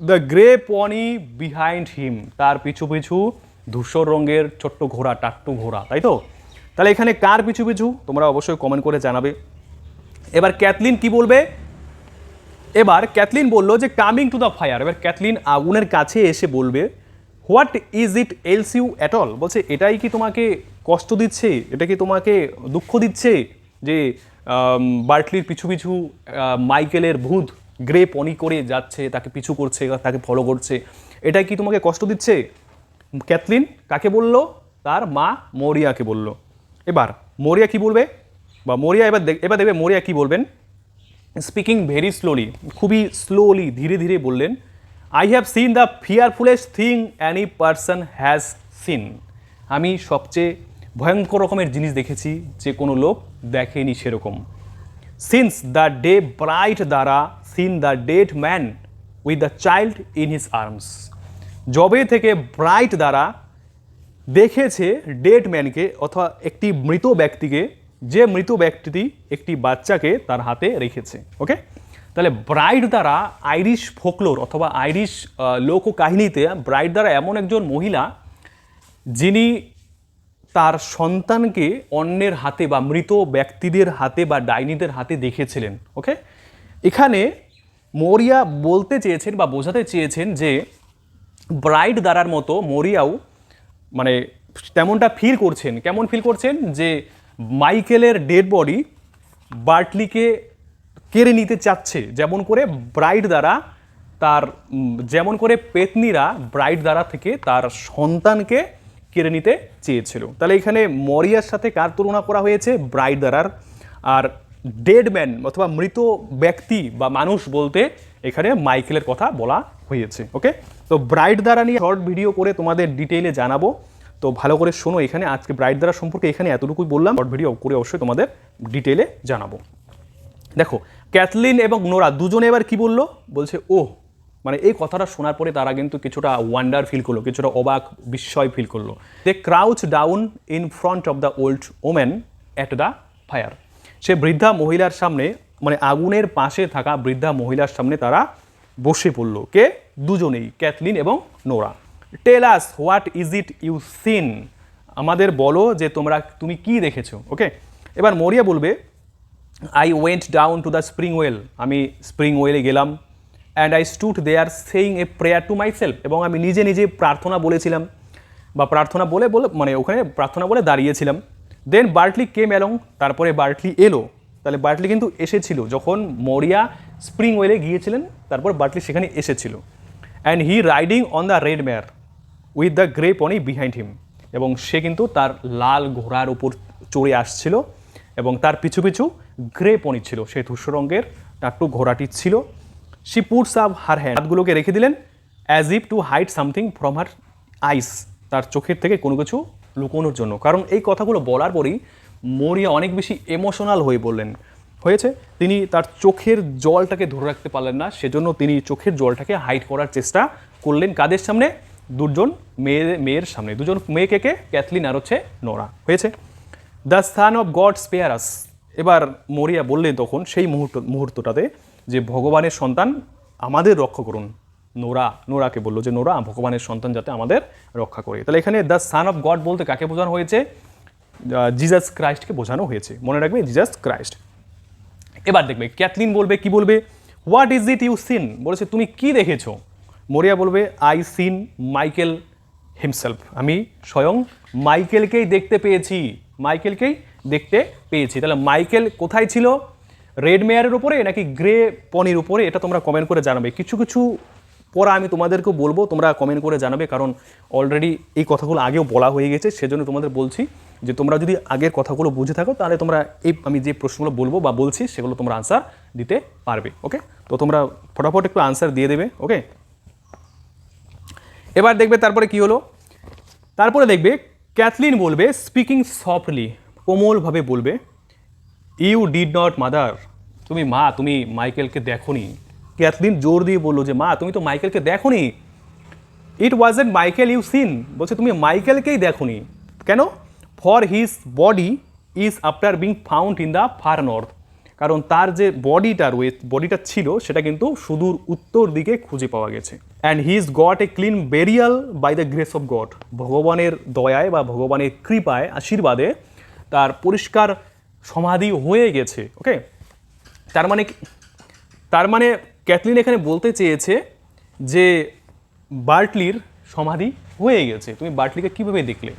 দ্য গ্রে পনি বিহাইন্ড হিম, তার পিছু পিছু ধূসর রঙের ছোট্ট ঘোড়া, টাট্টু ঘোড়া, তাই তো? তাহলে এখানে কার পিছু পিছু তোমরা অবশ্যই কমেন্ট করে জানাবে। এবার ক্যাথলিন কি বলবে? এবার ক্যাথলিন বললো যে কামিং টু দ্য ফায়ার, এবার ক্যাথলিন আগুনের কাছে এসে বলবে what is it ails you at all, বলছে এটাই কি তোমাকে কষ্ট দিচ্ছে, এটা কি তোমাকে দুঃখ দিচ্ছে যে বার্টলির পিছু পিছু মাইকেলের ভূত গ্রে পনি করে যাচ্ছে, তাকে পিছু করছে, তাকে ফলো করছে, এটাই কি তোমাকে কষ্ট দিচ্ছে? ক্যাথলিন কাকে বলল? তার মা মরিয়াকে বলল। এবার মরিয়া কি বলবে, বা মরিয়া এবার দেখবে মরিয়া কি বলবেন। স্পিকিং ভেরি স্লোলি, খুবই স্লোলি, ধীরে ধীরে বললেন, I have seen the fearfulest thing any person has seen, আমি সবচেয়ে ভয়ঙ্কর রকমের জিনিস দেখেছি যে কোনো লোক দেখেনি সেরকম। সিন্স দ্য ডে ব্রাইট দ্বারা seen the dead man with the child in his arms, জবে থেকে ব্রাইট দ্বারা দেখেছে ডেড ম্যানকে অথবা একটি মৃত ব্যক্তিকে, যে মৃত ব্যক্তিটি একটি বাচ্চাকে তার হাতে রেখেছে। ওকে, তাহলে ব্রাইড দ্বারা আইরিশ ফোকলোর অথবা আইরিশ লোককাহিনীতে ব্রাইড দ্বারা এমন একজন মহিলা যিনি তার সন্তানকে অন্যের হাতে বা মৃত ব্যক্তিদের হাতে বা ডাইনিদের হাতে দেখেছিলেন। ওকে, এখানে মরিয়া বলতে চেয়েছেন বা বোঝাতে চেয়েছেন যে ব্রাইড দ্বারার মতো মরিয়াও মানে তেমনটা ফিল করছেন। কেমন ফিল করছেন? যে মাইকেলের ডেড বডি বার্টলিকে কেড়ে নিতে চাচ্ছে, যেমন করে ব্রাইড দ্বারা তার, যেমন করে পেতনিরা ব্রাইড দ্বারা থেকে তার সন্তানকে কেড়ে নিতে চেয়েছিল। তাহলে এখানে মরিয়ার সাথে কার তুলনা করা হয়েছে? ব্রাইড দ্বারার। আর ডেড ম্যান অথবা মৃত ব্যক্তি বা মানুষ বলতে এখানে মাইকেলের কথা বলা হয়েছে। ওকে, তো ব্রাইড দ্বারা নিয়ে শর্ট ভিডিও করে তোমাদের ডিটেইলে জানাবো, তো ভালো করে শোনো। এখানে আজকে ব্রাইড দ্বারা সম্পর্কে এখানে এতটুকুই বললাম, শর্ট ভিডিও করে অবশ্যই তোমাদের ডিটেইলে জানাবো। দেখো ক্যাথলিন এবং নোরা দুজনে এবার কি বললো? বলছে ও, মানে এই কথাটা শোনার পরে তারা কিন্তু কিছুটা ওয়ান্ডার ফিল করলো, কিছুটা অবাক বিস্ময় ফিল করলো। They crouch down in front of the old women at the fire, সে বৃদ্ধা মহিলার সামনে, মানে আগুনের পাশে থাকা বৃদ্ধা মহিলার সামনে তারা বসে পড়লো। কে? দুজনেই, ক্যাথলিন এবং Nora. Tell us what is it you seen, আমাদের বলো যে তুমি কি দেখেছো। ওকে, এবার মরিয়া বলবে I went down to the spring well, আমি স্প্রিং ওয়েলে গেলাম। And I stood there saying a prayer to myself, এবং আমি নিজে নিজে প্রার্থনা বলেছিলাম বা প্রার্থনা বলে মানে ওখানে প্রার্থনা বলে দাঁড়িয়েছিলাম। দেন বার্টলি কেম অ্যালং, তারপরে বার্টলি এলো। তাহলে বার্টলি কিন্তু এসেছিল যখন মরিয়া স্প্রিং ওয়েলে গিয়েছিলেন, তারপর বার্টলি সেখানে এসেছিল। And he riding on the red mare with the grey pony behind him, এবং সে কিন্তু তার লাল ঘোড়ার উপর চড়ে আসছিল এবং তার পিছু পিছু গ্রে পনি ছিল, সেই ধূসর রঙের টাট্টু ঘোড়াটি ছিল। She puts up her hand, হাতগুলোকে রেখে দিলেন, as if to hide something from her eyes, তার চোখের থেকে কোনো কিছু লুকোনোর জন্য। কারণ এই কথাগুলো বলার পরেই মরিয়া অনেক বেশি ইমোশনাল হয়েছে, তিনি তার চোখের জলটাকে ধরে রাখতে পারলেন না, সেজন্য তিনি চোখের জলটাকে হাইড করার চেষ্টা করলেন। কাদের সামনে? দুজন মেয়ের সামনে। দুজন মেয়েকে কে? ক্যাথলিন আর হচ্ছে নোরা। হয়েছে। The son of God spare us, এবার মরিয়া বললেন তখন সেই মুহূর্তটাতে যে ভগবানের সন্তান আমাদের রক্ষা করুন। নোরাকে বললো যে নোরা ভগবানের সন্তান যাতে আমাদের রক্ষা করে। তাহলে এখানে দ্য সান অফ গড বলতে কাকে বোঝানো হয়েছে? জিজাস ক্রাইস্টকে বোঝানো হয়েছে, মনে রাখবে জিজাস ক্রাইস্ট। এবার দেখবে ক্যাথলিন বলবে, কি বলবে? What is it you seen, বলেছে তুমি কি দেখেছো? মরিয়া বলবে আই সিন মাইকেল হিমসেলফ, আমি স্বয়ং মাইকেলকেই দেখতে পেয়েছি, মাইকেলকেই দেখতে পেয়েছি। তাহলে মাইকেল কোথায় ছিল? রেড মেয়ারের উপরে নাকি গ্রে পনির উপরে? এটা তোমরা কমেন্ট করে জানাবে। কিছু কিছু পড়া আমি তোমাদেরকেও বলবো, তোমরা কমেন্ট করে জানাবে, কারণ অলরেডি এই কথাগুলো আগেও বলা হয়ে গেছে, সেজন্য তোমাদের বলছি যে তোমরা যদি আগের কথাগুলো বুঝে থাকো তাহলে তোমরা এই আমি যে প্রশ্নগুলো বলবো বা বলছি সেগুলো তোমরা আনসার দিতে পারবে। ওকে, তো তোমরা ফটাফট একটু আনসার দিয়ে দেবে। ওকে, এবার দেখবে তারপরে কি হলো। তারপরে দেখবে ক্যাথলিন বলবে স্পিকিং সফটলি, কোমলভাবে বলবে, ইউ ডিড নট মাদার, তুমি মাইকেলকে দেখোনি। ক্যাথলিন জোর দিয়ে বললো যে মা তুমি তো মাইকেলকে দেখোনি। It wasn't Michael you seen, বলছে তুমি মাইকেলকেই দেখোনি। কেন? For his body is after being found in the far north, কারণ তার যে বডিটা ছিল সেটা কিন্তু সুদূর উত্তর দিকে খুঁজে পাওয়া গেছে। And he is got a clean burial by the grace of God, ভগবানের দয়ায় বা ভগবানের কৃপায় আশীর্বাদে তার পরিষ্কার সমাধি হয়ে গেছে। ওকে, তার মানে ক্যাথলিন এখানে বলতে চেয়েছে যে বার্টলির সমাধি হয়ে গেছে, তুমি বার্টলিকে কীভাবে দেখলে?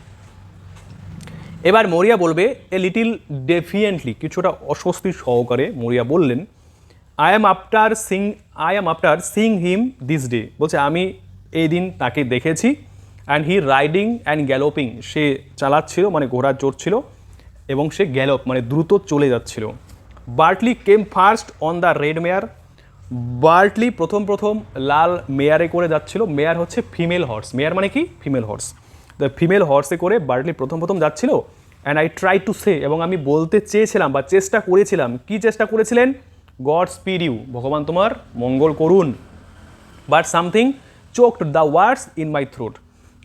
এবার মরিয়া বলবে এ লিটিল ডেফিয়েন্টলি, কিছুটা অস্বস্তি সহকারে মরিয়া বললেন, I am after seeing him this day, বলছে আমি এই দিন তাকে দেখেছি। And he riding and galloping, সে চালাচ্ছিল মানে ঘোড়া চড়ছিল এবং সে গ্যালপ মানে দ্রুত চলে যাচ্ছিল। Bartley came first on the red mare, Bartley প্রথম লাল মেয়ারে করে যাচ্ছিল। মেয়ার হচ্ছে ফিমেল হর্স, মেয়ার মানে কি? Female horse. দ্য ফিমেল হর্সে করে বার্টলি প্রথম যাচ্ছিল। And I try to say, এবং আমি বলতে চেয়েছিলাম বা চেষ্টা করেছিলাম, কি চেষ্টা করেছিলেন? গড স্পিড ইউ, ভগবান তোমার মঙ্গল করুন। But something choked the words in my throat,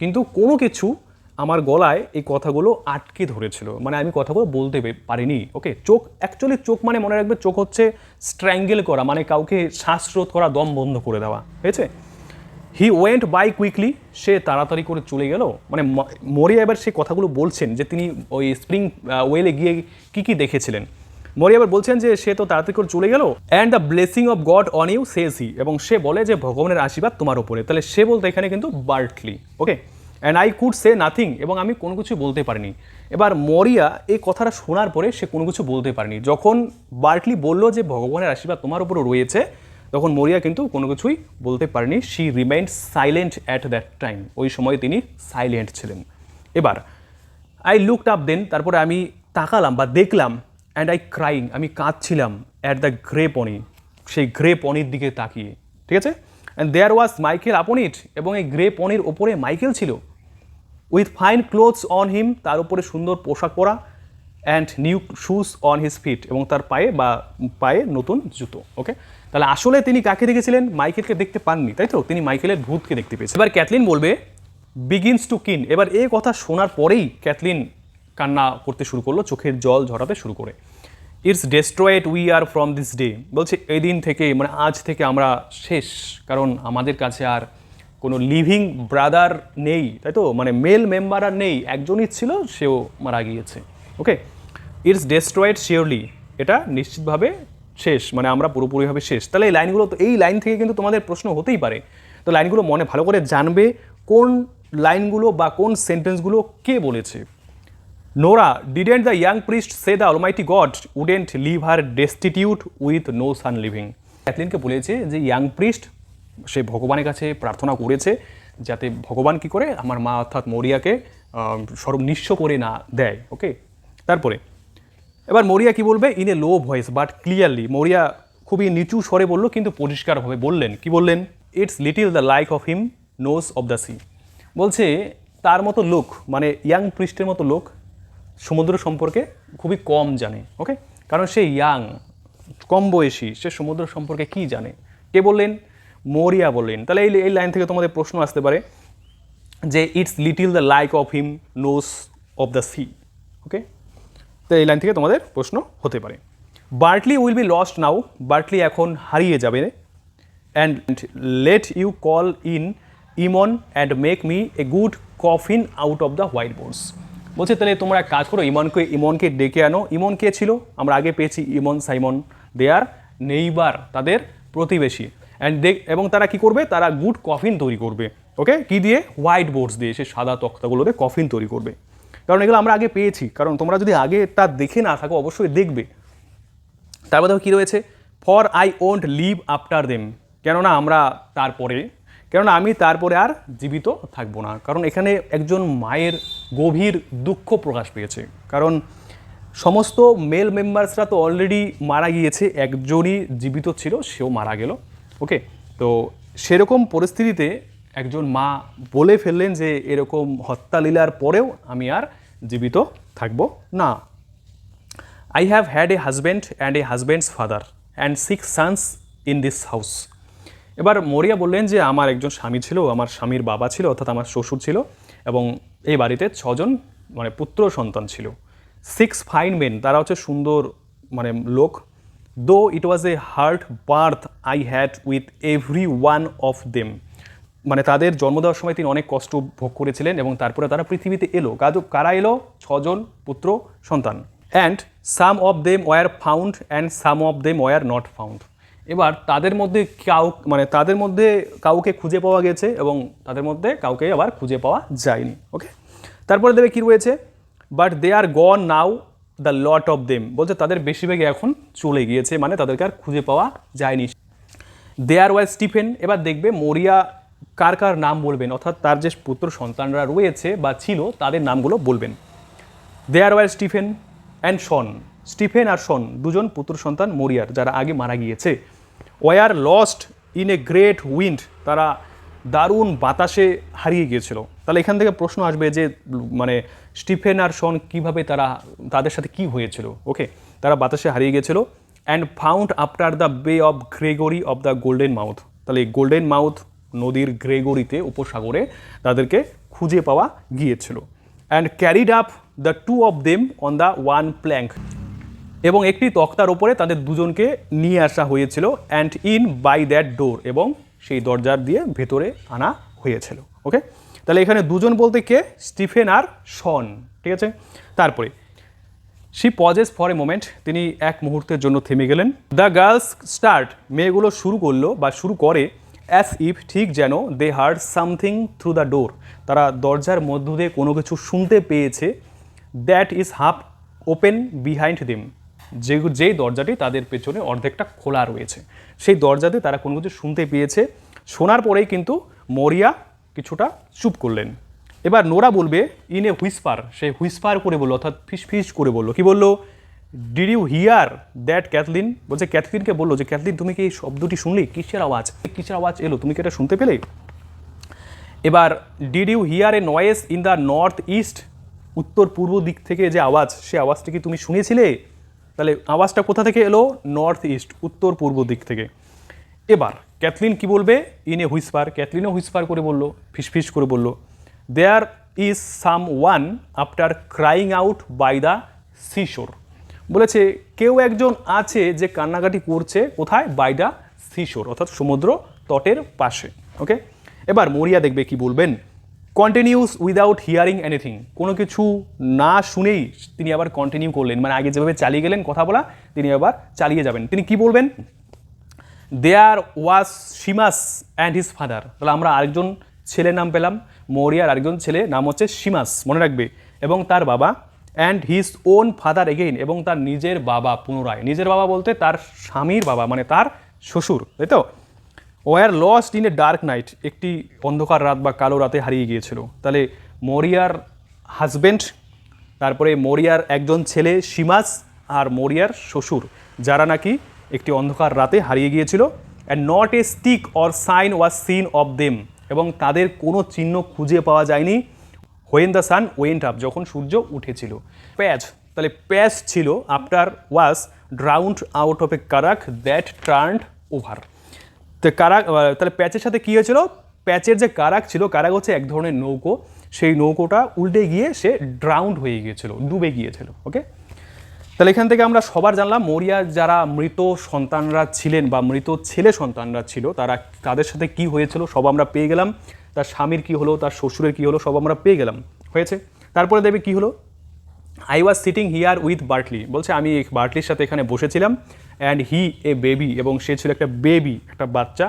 কিন্তু কোনো কিছু আমার গলায় এই কথাগুলো আটকে ধরেছিল, মানে আমি কথাগুলো বলতে পারিনি। ওকে, অ্যাকচুয়ালি চোখ মানে মনে রাখবে চোখ হচ্ছে স্ট্র্যাঙ্গেল করা, মানে কাউকে শ্বাসরোধ করা, দম বন্ধ করে দেওয়া, হয়েছে। হি ওয়েন্ট বাই কুইকলি, সে তাড়াতাড়ি করে চলে গেল। মানে মরিয়া এবার সেই কথাগুলো বলছেন যে তিনি ওই স্প্রিং ওয়েলে গিয়ে কী দেখেছিলেন। মরিয়া এবার বলছেন যে সে তো তাড়াতাড়ি করে চলে গেল। And the blessing of God on you says he, এবং সে বলে যে ভগবানের আশীর্বাদ তোমার উপরে। তাহলে সে বলতে এখানে কিন্তু Bartley. Okay, and I could say nothing, এবং আমি কোনো কিছু বলতে পারিনি। এবার মরিয়া এই কথাটা শোনার পরে সে কোনো কিছু বলতে পারেনি। যখন বার্টলি বলল যে ভগবানের আশীর্বাদ তোমার উপরে রয়েছে, তখন মরিয়া কিন্তু কোনো কিছুই বলতে পারেনি। She remind silent at that time, ওই সময় তিনি সাইলেন্ট ছিলেন। এবার আই লুকড আপ দেন, তারপরে আমি তাকালাম বা দেখলাম, অ্যান্ড আই ক্রাইং, আমি কাঁদছিলাম, অ্যাট দ্য গ্রে পনি, সেই গ্রে পনির দিকে তাকিয়ে, ঠিক আছে। অ্যান্ড দেয়ার ওয়াজ মাইকেল আপন ইট, এবং এই গ্রে পনির ওপরে মাইকেল ছিল। With fine clothes on him, তার উপরে সুন্দর পোশাক পরা। And new shoes on his fit, এবং তার পায়ে নতুন জুতো। ওকে, তাহলে আসলে তিনি কাকে দেখেছিলেন? মাইকেলকে দেখতে পাননি, তাই তো? তিনি মাইকেলের ভূতকে দেখতে পেয়েছেন। এবার ক্যাথলিন বলবে বিগিনস টু কিন, এবার এই কথা শোনার পরেই ক্যাথলিন কান্না করতে শুরু করলো, চোখের জল ঝরাতে শুরু করে। It's destroyed we are from this day, বলছে এই দিন থেকে মানে আজ থেকে আমরা শেষ, কারণ আমাদের কাছে আর কোনো লিভিং ব্রাদার নেই, তাই তো? মানে মেল মেম্বার আর নেই, একজনই ছিল, সেও মারা গিয়েছে। ওকে, ইটস ডেস্ট্রয়েড শিওরলি, এটা নিশ্চিতভাবে শেষ, মানে আমরা পুরোপুরিভাবে শেষ। তাহলে এই লাইনগুলো, তো এই লাইন থেকে কিন্তু তোমাদের প্রশ্ন হতেই পারে। তো লাইনগুলো মনে ভালো করে জানবে, কোন লাইনগুলো বা কোন সেন্টেন্সগুলো কে বলেছে। Nora, didn't the young priest say the Almighty God wouldn't leave her destitute with no son living, ক্যাথলিনকে বলেছে যে ইয়াং প্রিস্ট সে ভগবানের কাছে প্রার্থনা করেছে যাতে ভগবান কি করে আমার মা অর্থাৎ মরিয়াকে নিঃস্ব করে না দেয়। ওকে, তারপরে এবার মরিয়া কি বলবে? In a low voice but clearly, মরিয়া খুবই নিচু স্বরে বলল কিন্তু পরিষ্কারভাবে বললেন। কি বললেন? It's little the like of him knows of the sea, বলছে তার মতো লোক, মানে ইয়াং প্রিস্টের মতো লোক সমুদ্র সম্পর্কে খুবই কম জানে। ওকে, কারণ সে ইয়াং, কম বয়সী, সে সমুদ্র সম্পর্কে কি জানে? কে বললেন? মরিয়া বললেন। তাহলে এই লাইন থেকে তোমাদের প্রশ্ন আসতে পারে যে it's little the like of him knows of the sea. Okay, তো এই লাইন থেকে তোমাদের প্রশ্ন হতে পারে। Bartley will be lost now, Bartley এখন হারিয়ে যাবে, and let you call in Eamon and make me a good coffin out of the white boards. বলছে তাহলে তোমরা এক কাজ করো, ইমনকে ডেকে আনো। ইমন কে ছিল? আমরা আগে পেয়েছি ইমন সাইমন, দে আর নেইবার, তাদের প্রতিবেশী। এবং তারা কি করবে? তারা গুড কফিন তৈরি করবে। ওকে, কি দিয়ে? হোয়াইট বোর্ডস দিয়ে, সে সাদা তক্তাগুলোতে কফিন তৈরি করবে। কারণ এগুলো আমরা আগে পেয়েছি, কারণ তোমরা যদি আগে তা দেখে না থাকো অবশ্যই দেখবে। তারপর দেখো কী রয়েছে, for I won't live after them, কেননা আমি তারপরে আর জীবিত থাকবো না। কারণ এখানে একজন মায়ের গভীর দুঃখ প্রকাশ পেয়েছে, কারণ সমস্ত মেল মেম্বার্সরা তো অলরেডি মারা গিয়েছে, একজনই জীবিত ছিল, সেও মারা গেল। ওকে, তো সেরকম পরিস্থিতিতে একজন মা বলে ফেললেন যে এরকম হত্যালীলার পরেও আমি আর জীবিত থাকবো না। I have had a husband and a husband's father and 6 sons in this house. এবার মরিয়া বললেন যে আমার একজন স্বামী ছিল, আমার স্বামীর বাবা ছিল, অর্থাৎ আমার শ্বশুর ছিল, এবং এই বাড়িতে 6 জন মানে পুত্র সন্তান ছিল। 6 ফাইন মেন, তারা হচ্ছে সুন্দর মানে লোক। Though it was a hard birth I had with every one of them, মানে তাদের জন্ম দেওয়ার সময় তিনি অনেক কষ্ট ভোগ করেছিলেন, এবং তারপরে তারা পৃথিবীতে এলো। কারা এলো? 6 জন পুত্র সন্তান। And some of them were found and some of them were not found. এবার তাদের মধ্যে কাউকে খুঁজে পাওয়া গেছে, এবং তাদের মধ্যে কাউকে আবার খুঁজে পাওয়া যায়নি। ওকে, তারপরে দেবে কী রয়েছে, but they are gone now the lot of them, বলছে তাদের বেশিরভাগই এখন চলে গিয়েছে, মানে তাদেরকে আর খুঁজে পাওয়া যায়নি। দেয়ার ওয়াজ স্টিফেন, এবার দেখবে মরিয়া কার কার নাম বলবেন, অর্থাৎ তার যে পুত্র সন্তানরা রয়েছে বা ছিল তাদের নামগুলো বলবেন। There were Stephen and Shawn, Stephen আর শন, 2 জন পুত্র সন্তান মরিয়ার, যারা আগে মারা গিয়েছে। Were lost in a great wind, তারা দারুণ বাতাসে হারিয়ে গিয়েছিল। তাহলে এখান থেকে প্রশ্ন আসবে যে মানে স্টিফেন আর শন কীভাবে তাদের সাথে কি হয়েছিল। ওকে, তারা বাতাসে হারিয়ে গিয়েছিল। অ্যান্ড ফাউন্ড আফটার দ্য বে of Gregory of the golden mouth, তাহলে এই গোল্ডেন মাউথ নদীর গ্রেগরিতে, উপসাগরে তাদেরকে খুঁজে পাওয়া গিয়েছিল। And carried up the 2 of them on the one plank, এবং একটি তক্তার ওপরে তাদের 2 জনকে নিয়ে আসা হয়েছিল। অ্যান্ড ইন বাই দ্যাট ডোর, এবং সেই দরজার দিয়ে ভেতরে আনা হয়েছিল। ওকে, তাহলে এখানে 2 জন বলতে কে? স্টিফেন আর শন। ঠিক আছে, তারপরে she pauses for a moment, তিনি এক মুহূর্তের জন্য থেমে গেলেন। দ্য গার্লস স্টার্ট, মেয়েগুলো শুরু করে অ্যাজ ইফ, ঠিক যেন they heard something through the door, তারা দরজার মধ্য দিয়ে কোনো কিছু শুনতে পেয়েছে। That is half open behind them, যেই দরজাটি তাদের পেছনে অর্ধেকটা খোলা রয়েছে, সেই দরজাতে তারা কোনো কিছু শুনতে পেয়েছে। শোনার পরেই কিন্তু মরিয়া কিছুটা চুপ করলেন। এবার নোরা বলবে ইন এ হুইসপার, সে হুইসপার করে বললো, অর্থাৎ ফিস করে বললো। কি বললো? Did you hear that Cathleen, বলছে ক্যাথলিনকে বললো যে ক্যাথলিন তুমি কি এই শব্দটি শুনলি? কিসের আওয়াজ এলো, তুমি কি এটা শুনতে পেলে? এবার did you hear a noise in the north east, উত্তর পূর্ব দিক থেকে যে আওয়াজ, সে আওয়াজটা কি তুমি শুনেছিলে? তাহলে আওয়াজটা কোথা থেকে এলো? নর্থ ইস্ট, উত্তর পূর্ব দিক থেকে। এবার ক্যাথলিন কি বলবে? ইন এ হুইসপার, ক্যাথলিনও হুইসপার করে বললো, ফিস করে বললো। There is someone after crying out by the seashore, বলেছে কেউ একজন আছে যে কান্নাকাটি করছে, কোথায়? বাই দ্য সিশোর, অর্থাৎ সমুদ্র তটের পাশে। ওকে, এবার মরিয়া দেখবে কি বলবেন। কন্টিনিউস উইদাউট হিয়ারিং এনিথিং, কোনো কিছু না শুনেই তিনি আবার কন্টিনিউ করলেন, মানে আগে যেভাবে চালিয়ে গেলেন কথা বলা, তিনি আবার চালিয়ে যাবেন। তিনি কি বলবেন? দেয়ার ওয়াজ সিমাস অ্যান্ড হিজ ফাদার, তাহলে আমরা আরেকজন ছেলের নাম পেলাম, মরিয়ার আরেকজন ছেলে নাম হচ্ছে সিমাস, মনে রাখবে, এবং তার বাবা। And his own father again, এবং তার নিজের বাবা পুনরায়, নিজের বাবা বলতে তার স্বামীর বাবা, মানে তার শ্বশুর, তাই তো। Were lost in a dark night, একটি অন্ধকার রাত বা কালো রাতে হারিয়ে গিয়েছিল। তাহলে মরিয়ার হাজব্যান্ড, তারপরে মরিয়ার একজন ছেলে সিমাস, আর মরিয়ার শ্বশুর, যারা নাকি একটি অন্ধকার রাতে হারিয়ে গিয়েছিল। And not a stick or sign was seen of them, এবং তাদের কোনো চিহ্ন খুঁজে পাওয়া যায়নি। When the sun went up, যখন সূর্য উঠেছিল। প্যাচ, তাহলে প্যাচ ছিল after was drowned out of a curagh that turned over. তো কারাক, তাহলে প্যাচের সাথে কী হয়েছিল? প্যাচের যে কারাক ছিল, কারাক হচ্ছে এক ধরনের নৌকো, সেই নৌকোটা উল্টে গিয়ে সে ড্রাউন্ড হয়ে গিয়েছিল, ডুবে গিয়েছিল। ওকে, তাহলে এখান থেকে আমরা সবার জানলাম মরিয়া যারা মৃত সন্তানরা ছিলেন বা মৃত ছেলে সন্তানরা ছিল তাদের সাথে কি হয়েছিল সব আমরা পেয়ে গেলাম। তার স্বামীর কি হলো, তার শ্বশুরের কি হলো, সব আমরা পেয়ে গেলাম। হয়েছে। তারপরে দেখবে কি হলো, I was sitting here with Bartley, বলছে আমি বার্টলির সাথে এখানে বসেছিলাম, অ্যান্ড হি এ বেবি, এবং সে ছিল একটা বেবি, একটা বাচ্চা,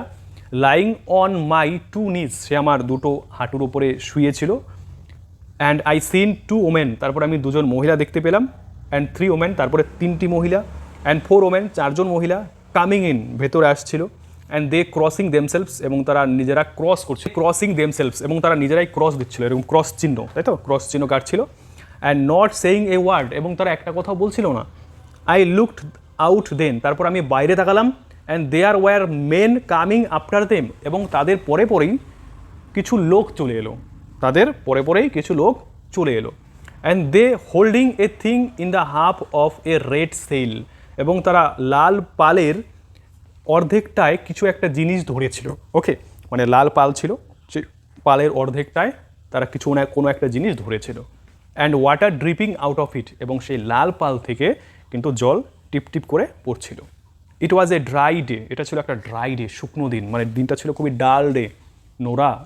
লাইং অন মাই টু নিজ, সে আমার দুটো হাঁটুর উপরে শুয়েছিল, and I seen two women, তারপর আমি দুজন মহিলা দেখতে পেলাম, অ্যান্ড থ্রি ওমেন, তারপরে তিনটি মহিলা, অ্যান্ড ফোর ওমেন, চারজন মহিলা, কামিং ইন, ভেতরে আসছিল, অ্যান্ড দে ক্রসিং দেমসেলভস, এবং তারা নিজেরা ক্রস করছে, ক্রসিং দেমসেলভস, এবং তারা নিজেরাই ক্রস দিচ্ছিল, এরকম ক্রস চিহ্ন, তাই তো, ক্রস চিহ্ন কাটছিল, and not saying a word, এবং তারা একটা কথাও বলছিল না। আই লুকড আউট দেন, তারপর আমি বাইরে তাকালাম, and there were men coming after them, এবং তাদের পরে পরেই কিছু লোক চলে এলো, তাদের পরে পরেই কিছু লোক চলে এলো, and they holding a thing in the half of a red sail, এবং তারা লাল পালের অর্ধেকটায় কিছু একটা জিনিস ধরেছিল। ওকে, মানে লাল পাল ছিল, সে পালের অর্ধেকটায় তারা কিছু না কোনো একটা জিনিস ধরেছিল, and water dripping out of ইট, এবং সেই লাল পাল থেকে কিন্তু জল টিপ টিপ করে পড়ছিল। ইট ওয়াজ এ ড্রাই ডে, এটা ছিল একটা ড্রাই ডে, শুকনো দিন, মানে দিনটা ছিল খুবই ডাল ডে।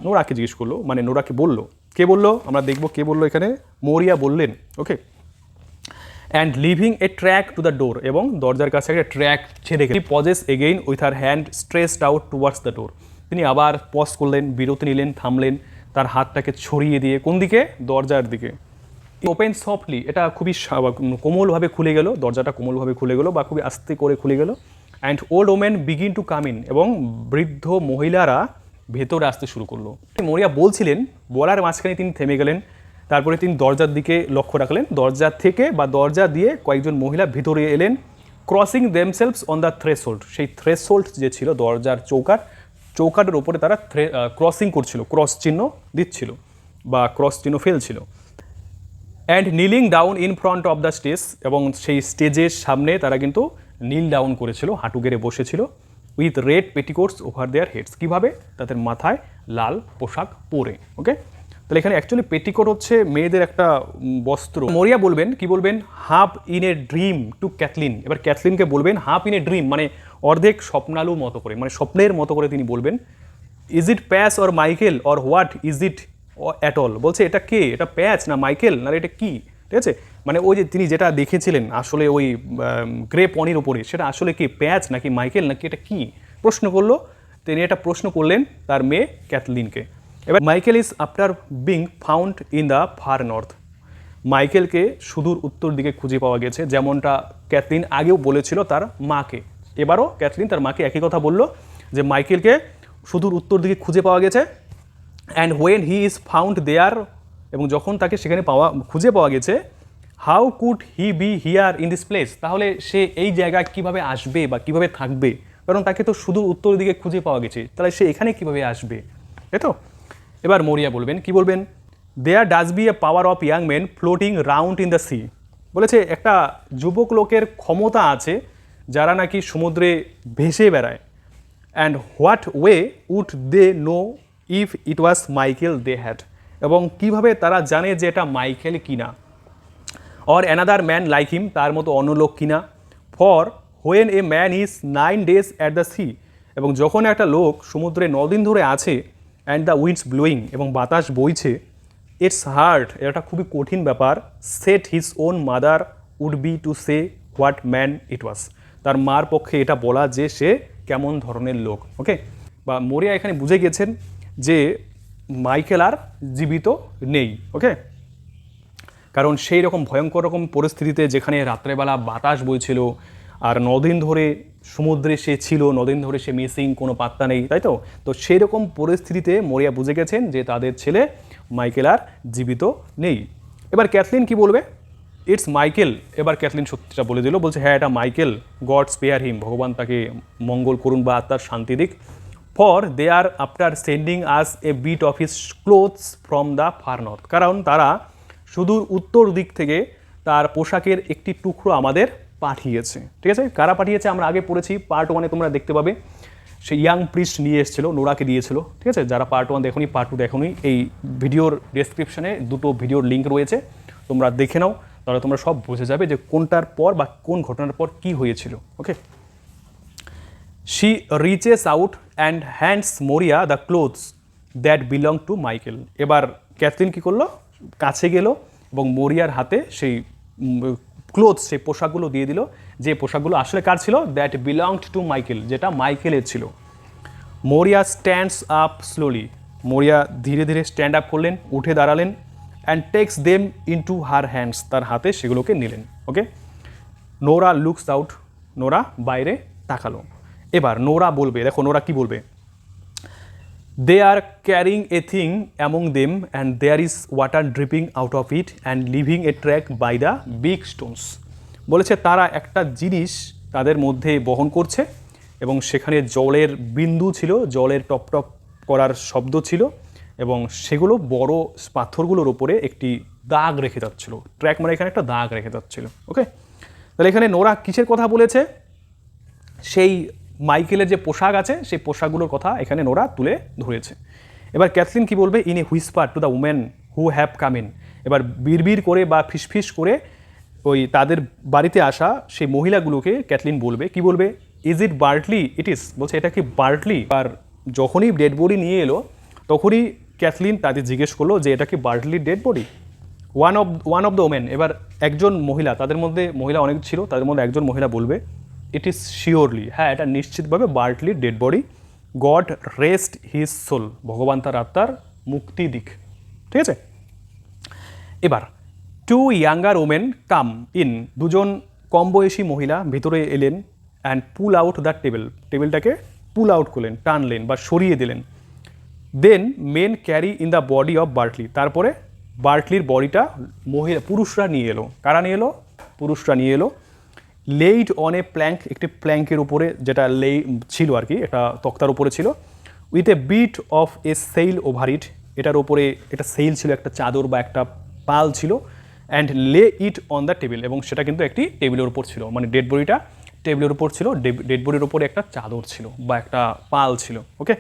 নোরাকে জিজ্ঞেস করলো, মানে নোরাকে বললো, কে বললো আমরা দেখবো কে বললো এখানে, মরিয়া বললেন। Okay, and leaving a track to the door, এবং দরজার কাছে একটা ট্র্যাক ছেড়ে গেলেন। Pauses again with her hand stretched out towards the door, তিনি আবার পজ করলেন, বিরতি নিলেন, থামলেন, তার হাতটাকে ছড়িয়ে দিয়ে কোন দিকে, দরজার দিকে। ওপেন সফটলি, এটা খুবই কোমলভাবে খুলে গেল, দরজাটা কোমলভাবে খুলে গেল বা খুবই আস্তে করে খুলে গেল, and old women begin to come in, এবং বৃদ্ধ মহিলারা ভেতরে আসতে শুরু করলো। মরিয়া বলছিলেন, বলার মাঝখানে তিনি থেমে গেলেন, তারপরে তিনি দরজার দিকে লক্ষ্য রাখলেন, দরজা থেকে বা দরজা দিয়ে কয়েকজন মহিলা ভিতরে এলেন, crossing themselves on the threshold, সেই থ্রেশহোল্ড যে ছিল দরজার চৌকাটের ওপরে তারা ক্রসিং করছিল, ক্রস চিহ্ন দিচ্ছিল বা ক্রস চিহ্ন ফেলছিল, and kneeling down in front of the stage, এবং সেই স্টেজের সামনে তারা কিন্তু নীল ডাউন করেছিল, হাঁটু গেড়ে বসেছিল, with red petticoats over their heads, কীভাবে, তাদের মাথায় লাল পোশাক পরে। ওকে, তাহলে এখানে অ্যাকচুয়ালি পেটিকোট হচ্ছে মেয়েদের একটা বস্ত্র। মরিয়া বলবেন, কি বলবেন, half in a dream to Cathleen, এবার ক্যাথলিনকে বলবেন হাফ ইন এ ড্রিম, মানে অর্ধেক স্বপ্নালু মতো করে, মানে স্বপ্নের মতো করে তিনি বলবেন, is it patch or Michael or what is it at all, বলছে এটা কে, এটা প্যাচ না মাইকেল না এটা কি, ঠিক আছে, মানে ওই যে তিনি যেটা দেখেছিলেন আসলে ওই গ্রে পনির ওপরে, সেটা আসলে কি প্যাচ নাকি মাইকেল নাকি এটা কি, প্রশ্ন করলো। তিনি এটা প্রশ্ন করলেন তার মেয়ে ক্যাথলিনকে। এবার Michael is after being found in the far north, মাইকেলকে সুদূর উত্তর দিকে খুঁজে পাওয়া গেছে, যেমনটা ক্যাথলিন আগেও বলেছিল তার মাকে, এবারও ক্যাথলিন তার মাকে একই কথা বলল যে মাইকেলকে সুদূর উত্তর দিকে খুঁজে পাওয়া গেছে, and when he is found there, এবং যখন তাকে সেখানে খুঁজে পাওয়া গেছে, how could he be here in this place, তাহলে সে এই জায়গায় কিভাবে আসবে বা কিভাবে থাকবে, কারণ তাকে তো সুদূর উত্তর দিকে খুঁজে পাওয়া গেছে, তাহলে সে এখানে কিভাবে আসবে, তাই তো। এবার মরিয়া বলবেন, কি বলবেন, there does be a power of young men floating round in the sea, বলেছে একটা যুবক লোকের ক্ষমতা আছে যারা নাকি সমুদ্রে ভেসে বেড়ায়, and what way would they know if it was Michael they had, এবং কিভাবে তারা জানে যে এটা মাইকেল কিনা, or another man like him, তার মতো অন্য লোক কিনা, for when a man is 9 days at the sea, এবং যখন একটা লোক সমুদ্রে 9 দিন ধরে আছে, অ্যান্ড দ্য উইন্ডস ব্লোয়িং, এবং বাতাস বইছে, ইটস হার্ড, এটা খুবই কঠিন ব্যাপার, set his own mother would be to say what man it was, তার মার পক্ষে এটা বলা যে সে কেমন ধরনের লোক। ওকে, বা মরিয়া এখানে বুঝে গেছেন যে মাইকেল আর জীবিত নেই। ওকে, কারণ সেই রকম ভয়ঙ্কর রকম পরিস্থিতিতে যেখানে রাত্রেবেলা বাতাস বইছিল আর 9 দিন ধরে সমুদ্রে সে ছিল, 9 দিন ধরে সে মিসিং, কোনো পাত্তা নেই, তাই তো। তো সেই রকম পরিস্থিতিতে মরিয়া বুঝে গেছেন যে তাদের ছেলে মাইকেল আর জীবিত নেই। এবার ক্যাথলিন কি বলবে, ইটস মাইকেল, এবার ক্যাথলিন সত্যিটা বলে দিল, বলছে হ্যাঁ এটা মাইকেল, গড স্পেয়ার হিম, ভগবান তাকে মঙ্গল করুন বা আত্মার শান্তি দিক, for they are after sending us a bit of his clothes from the far north, কারণ তারা সুদূর উত্তর দিক থেকে তার পোশাকের একটি টুকরো আমাদের পাঠিয়েছে। ঠিক আছে, কারা পাঠিয়েছে আমরা আগে পড়েছি, পার্ট 1-এ তোমরা দেখতে পাবে, সে ইয়াং প্রিস্ট নিয়ে এসেছিলো, নোরাকে দিয়েছিল। ঠিক আছে, যারা পার্ট 1 দেখোনি, পার্ট 2 দেখোনি, এই ভিডিওর ডেসক্রিপশনে দুটো ভিডিওর লিঙ্ক রয়েছে, তোমরা দেখে নাও। তাহলে তোমরা সব বুঝে যাবে যে কোনটার পর বা কোন ঘটনার পর কী হয়েছিল। Okay, she reaches out and hands Maurya the clothes that belong to Michael. এবার ক্যাথলিন কী করলো, কাছে গেল এবং মোরিয়ার হাতে সেই ক্লোথস, সেই পোশাকগুলো দিয়ে দিল, যে পোশাকগুলো আসলে কার ছিল, দ্যাট বিলংড টু মাইকেল, যেটা মাইকেলের ছিল। Maurya stands up slowly, Maurya ধীরে ধীরে স্ট্যান্ড আপ করলেন, উঠে দাঁড়ালেন, and takes them into her hands, তার হাতে সেগুলোকে নিলেন। Okay, Nora looks out, Nora বাইরে তাকালো। এবার নোরা বলবে, দেখো নোরা কি বলবে, they are carrying a thing among them and there is water dripping out of it and leaving a track by the big stones. বলেছে তারা একটা জিনিস তাদের মধ্যে বহন করছে এবং সেখানে জলের বিন্দু ছিল, জলের টপ টপ করার শব্দ ছিল এবং সেগুলো বড় পাথরগুলোর উপরে একটি দাগ রেখে যাচ্ছিল। ট্র্যাক মানে এখানে একটা দাগ রেখে যাচ্ছিল। ওকে, তাহলে এখানে নোরা কিসের কথা বলেছে, সেই মাইকেলের যে পোশাক আছে সেই পোশাকগুলোর কথা এখানে নোরা তুলে ধরেছে। এবার ক্যাথলিন কি বলবে, in a whisper to the women who have come in. এবার বিড়বিড় করে বা ফিসফিস করে ওই তাদের বাড়িতে আসা সেই মহিলাগুলোকে ক্যাথলিন বলবে, কি বলবে, is it Bartley, it is, বলছে এটা কি বার্টলি। আর যখনই ডেড বডি নিয়ে এলো তখনই ক্যাথলিন তাদের জিজ্ঞেস করলো যে এটা কি বার্টলির dead body. One of the women, এবার একজন মহিলা, তাদের মধ্যে মহিলা অনেক ছিল, তাদের মধ্যে একজন মহিলা বলবে, ইট ইজ শিওরলি, হ্যাঁ এটা নিশ্চিতভাবে বার্টলির dead body. God rest his soul, ভগবান তার আত্মার মুক্তি দিক। ঠিক আছে, এবার two younger women come in, দুজন কম বয়সী মহিলা ভিতরে এলেন, and pull out the table, টেবিলটাকে পুল আউট করলেন, টানলেন বা সরিয়ে দিলেন। Then men carry in the body of Bartley, তারপরে বার্টলির বডিটা পুরুষরা নিয়ে এলো। কারা নিয়ে এলো, পুরুষরা নিয়ে এলো। লেইড অন এ প্ল্যাঙ্ক, একটি প্ল্যাঙ্কের উপরে, যেটা ছিল আর কি, এটা তক্তার উপরে ছিল, with a bit of a sail over it, এটার উপরে একটা সেইল ছিল, একটা চাদর বা একটা পাল ছিল, অ্যান্ড লে ইট অন দ্য টেবিল, এবং সেটা কিন্তু একটি টেবিলের উপর ছিল, মানে ডেড বডিটা টেবিলের উপর ছিল, ডেড বডির উপরে একটা চাদর ছিল বা একটা পাল ছিল। ওকে,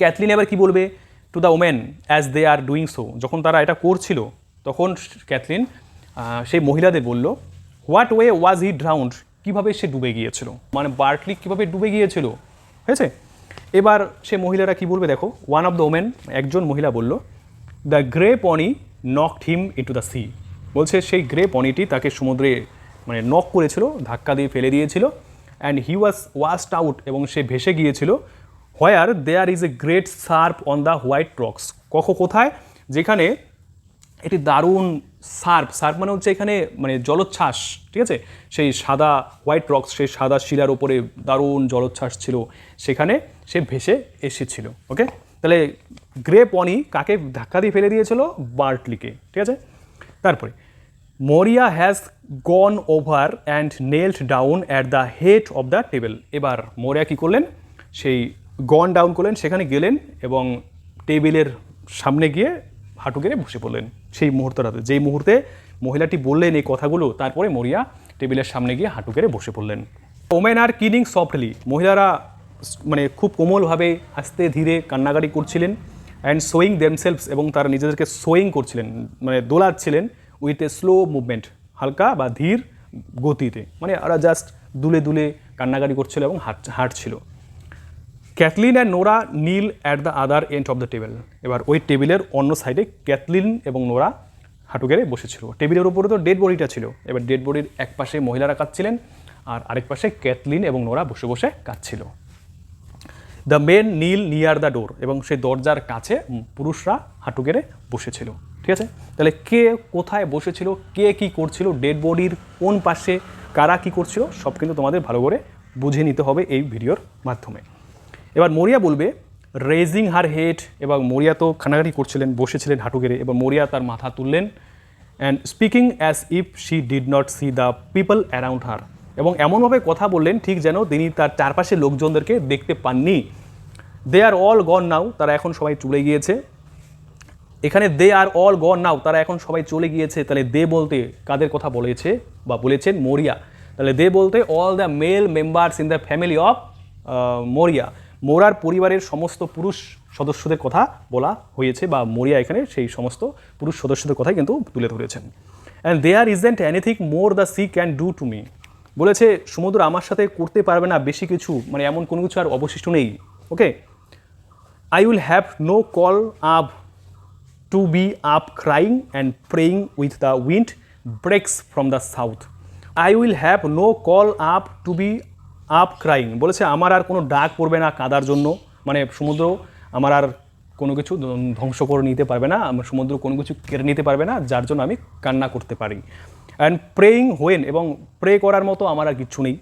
ক্যাথলিন এবার কি বলবে, to the women as they are doing so, যখন তারা এটা করছিল তখন ক্যাথলিন সেই মহিলাদের বলল, what way was he drowned, কীভাবে সে ডুবে গিয়েছিল, মানে বার্টলি কীভাবে ডুবে গিয়েছিল। হয়েছে, এবার সে মহিলারা কি বলবে, দেখো, ওয়ান অফ দ্য ওমেন, একজন মহিলা বলল, the grey pony knocked him into the sea, বলছে সেই গ্রে পনিটি তাকে সমুদ্রে মানে নক করেছিল, ধাক্কা দিয়ে ফেলে দিয়েছিল, and he was washed out, এবং সে ভেসে গিয়েছিল, where there is a great surf on the white rocks, কোথায়, যেখানে এটি দারুণ সার্প, সার্প মানে হচ্ছে এখানে মানে জলোচ্ছ্বাস, ঠিক আছে, সেই সাদা হোয়াইট রক্স, সেই সাদা শিলার উপরে দারুণ জলোচ্ছ্বাস ছিল, সেখানে সে ভেসে এসেছিল। ওকে, তাহলে গ্রে পনি কাকে ধাক্কা দিয়ে ফেলে দিয়েছিল, বার্টলিকে। ঠিক আছে, তারপরে Maurya has gone over and kneeled down at the head of the table, এবার মোরিয়া কী করলেন, সেই গন ডাউন করলেন, সেখানে গেলেন এবং টেবিলের সামনে গিয়ে হাঁটু গেড়ে বসে পড়লেন। সেই মুহূর্তটাতে, যেই মুহূর্তে মহিলাটি বললেন এই কথাগুলো, তারপরে মোরিয়া টেবিলের সামনে গিয়ে হাঁটু গেড়ে বসে পড়লেন। ওমেন আর কিনিং সফটলি, মহিলারা মানে খুব কোমলভাবে আস্তে ধীরে কান্নাকাটি করছিলেন, অ্যান্ড সোয়িং দেমসেলভস, এবং তারা নিজেদেরকে সোয়িং করছিলেন, মানে দোলাচ্ছিলেন, উইথ এ স্লো মুভমেন্ট, হালকা বা ধীর গতিতে, মানে ওরা জাস্ট দুলে দুলে কান্নাকাটি করছিল এবং হাঁটছিল। Cathleen and Nora kneel at the other end of the table, এবার ওই টেবিলের অন্য সাইডে ক্যাথলিন এবং নোরা হাঁটু গেড়ে বসেছিল। টেবিলের উপরে তো ডেড বডিটা ছিল, এবার ডেড বডির এক পাশে মহিলারা কাঁদছিলেন আর আরেক পাশে ক্যাথলিন এবং নোরা বসে বসে কাঁদছিল। The men kneel near the door, এবং সেই দরজার কাছে পুরুষরা হাঁটু গেড়ে বসেছিল। ঠিক আছে, তাহলে কে কোথায় বসেছিল, কে কি করছিল, ডেড বডির কোন পাশে কারা কি করছিল, সব কিন্তু তোমাদের ভালো করে বুঝে নিতে হবে এই ভিডিওর মাধ্যমে। এবার মোরিয়া বলবে, রেজিং হার হেড, এবং মোরিয়া তো কান্নাকাটি করছিলেন, বসেছিলেন হাঁটু গেড়ে, এবার মোরিয়া তার মাথা তুললেন, and speaking as if she did not C the people around হার, এবং এমনভাবে কথা বললেন ঠিক যেন তিনি তার চারপাশের লোকজনদেরকে দেখতে পাননি। দে আর অল গন নাও, তারা এখন সবাই চলে গিয়েছে। এখানে দে আর অল গন নাও, তারা এখন সবাই চলে গিয়েছে, তাহলে দে বলতে কাদের কথা বলেছে বা বলেছেন, মোরিয়া। তাহলে দে বলতে all the male members in the family of Maurya, মোরার পরিবারের সমস্ত পুরুষ সদস্যদের কথা বলা হয়েছে, বা মোরিয়া এখানে সেই সমস্ত পুরুষ সদস্যদের কথাই কিন্তু তুলে ধরেছেন। And there isn't anything more the sea can do to me. বলেছে সমুদ্র আমার সাথে করতে পারবে না বেশি কিছু, মানে এমন কোনো কিছু আর অবশিষ্ট নেই। Okay, I will have no call up to be up crying and praying with the wind breaks from the south. I will have no call up to be up crying. বলেছে আমার আর কোনো ডাক পড়বে না কাঁদার জন্য, মানে সমুদ্র আমার আর কোনো কিছু ধ্বংস করে নিতে পারবে না, আমার সমুদ্র কোনো কিছু কেড়ে নিতে পারবে না যার জন্য আমি কান্না করতে পারি। অ্যান্ড প্রেয়িং হোয়েন, এবং প্রে করার মতো আমার আর কিচ্ছু নেই।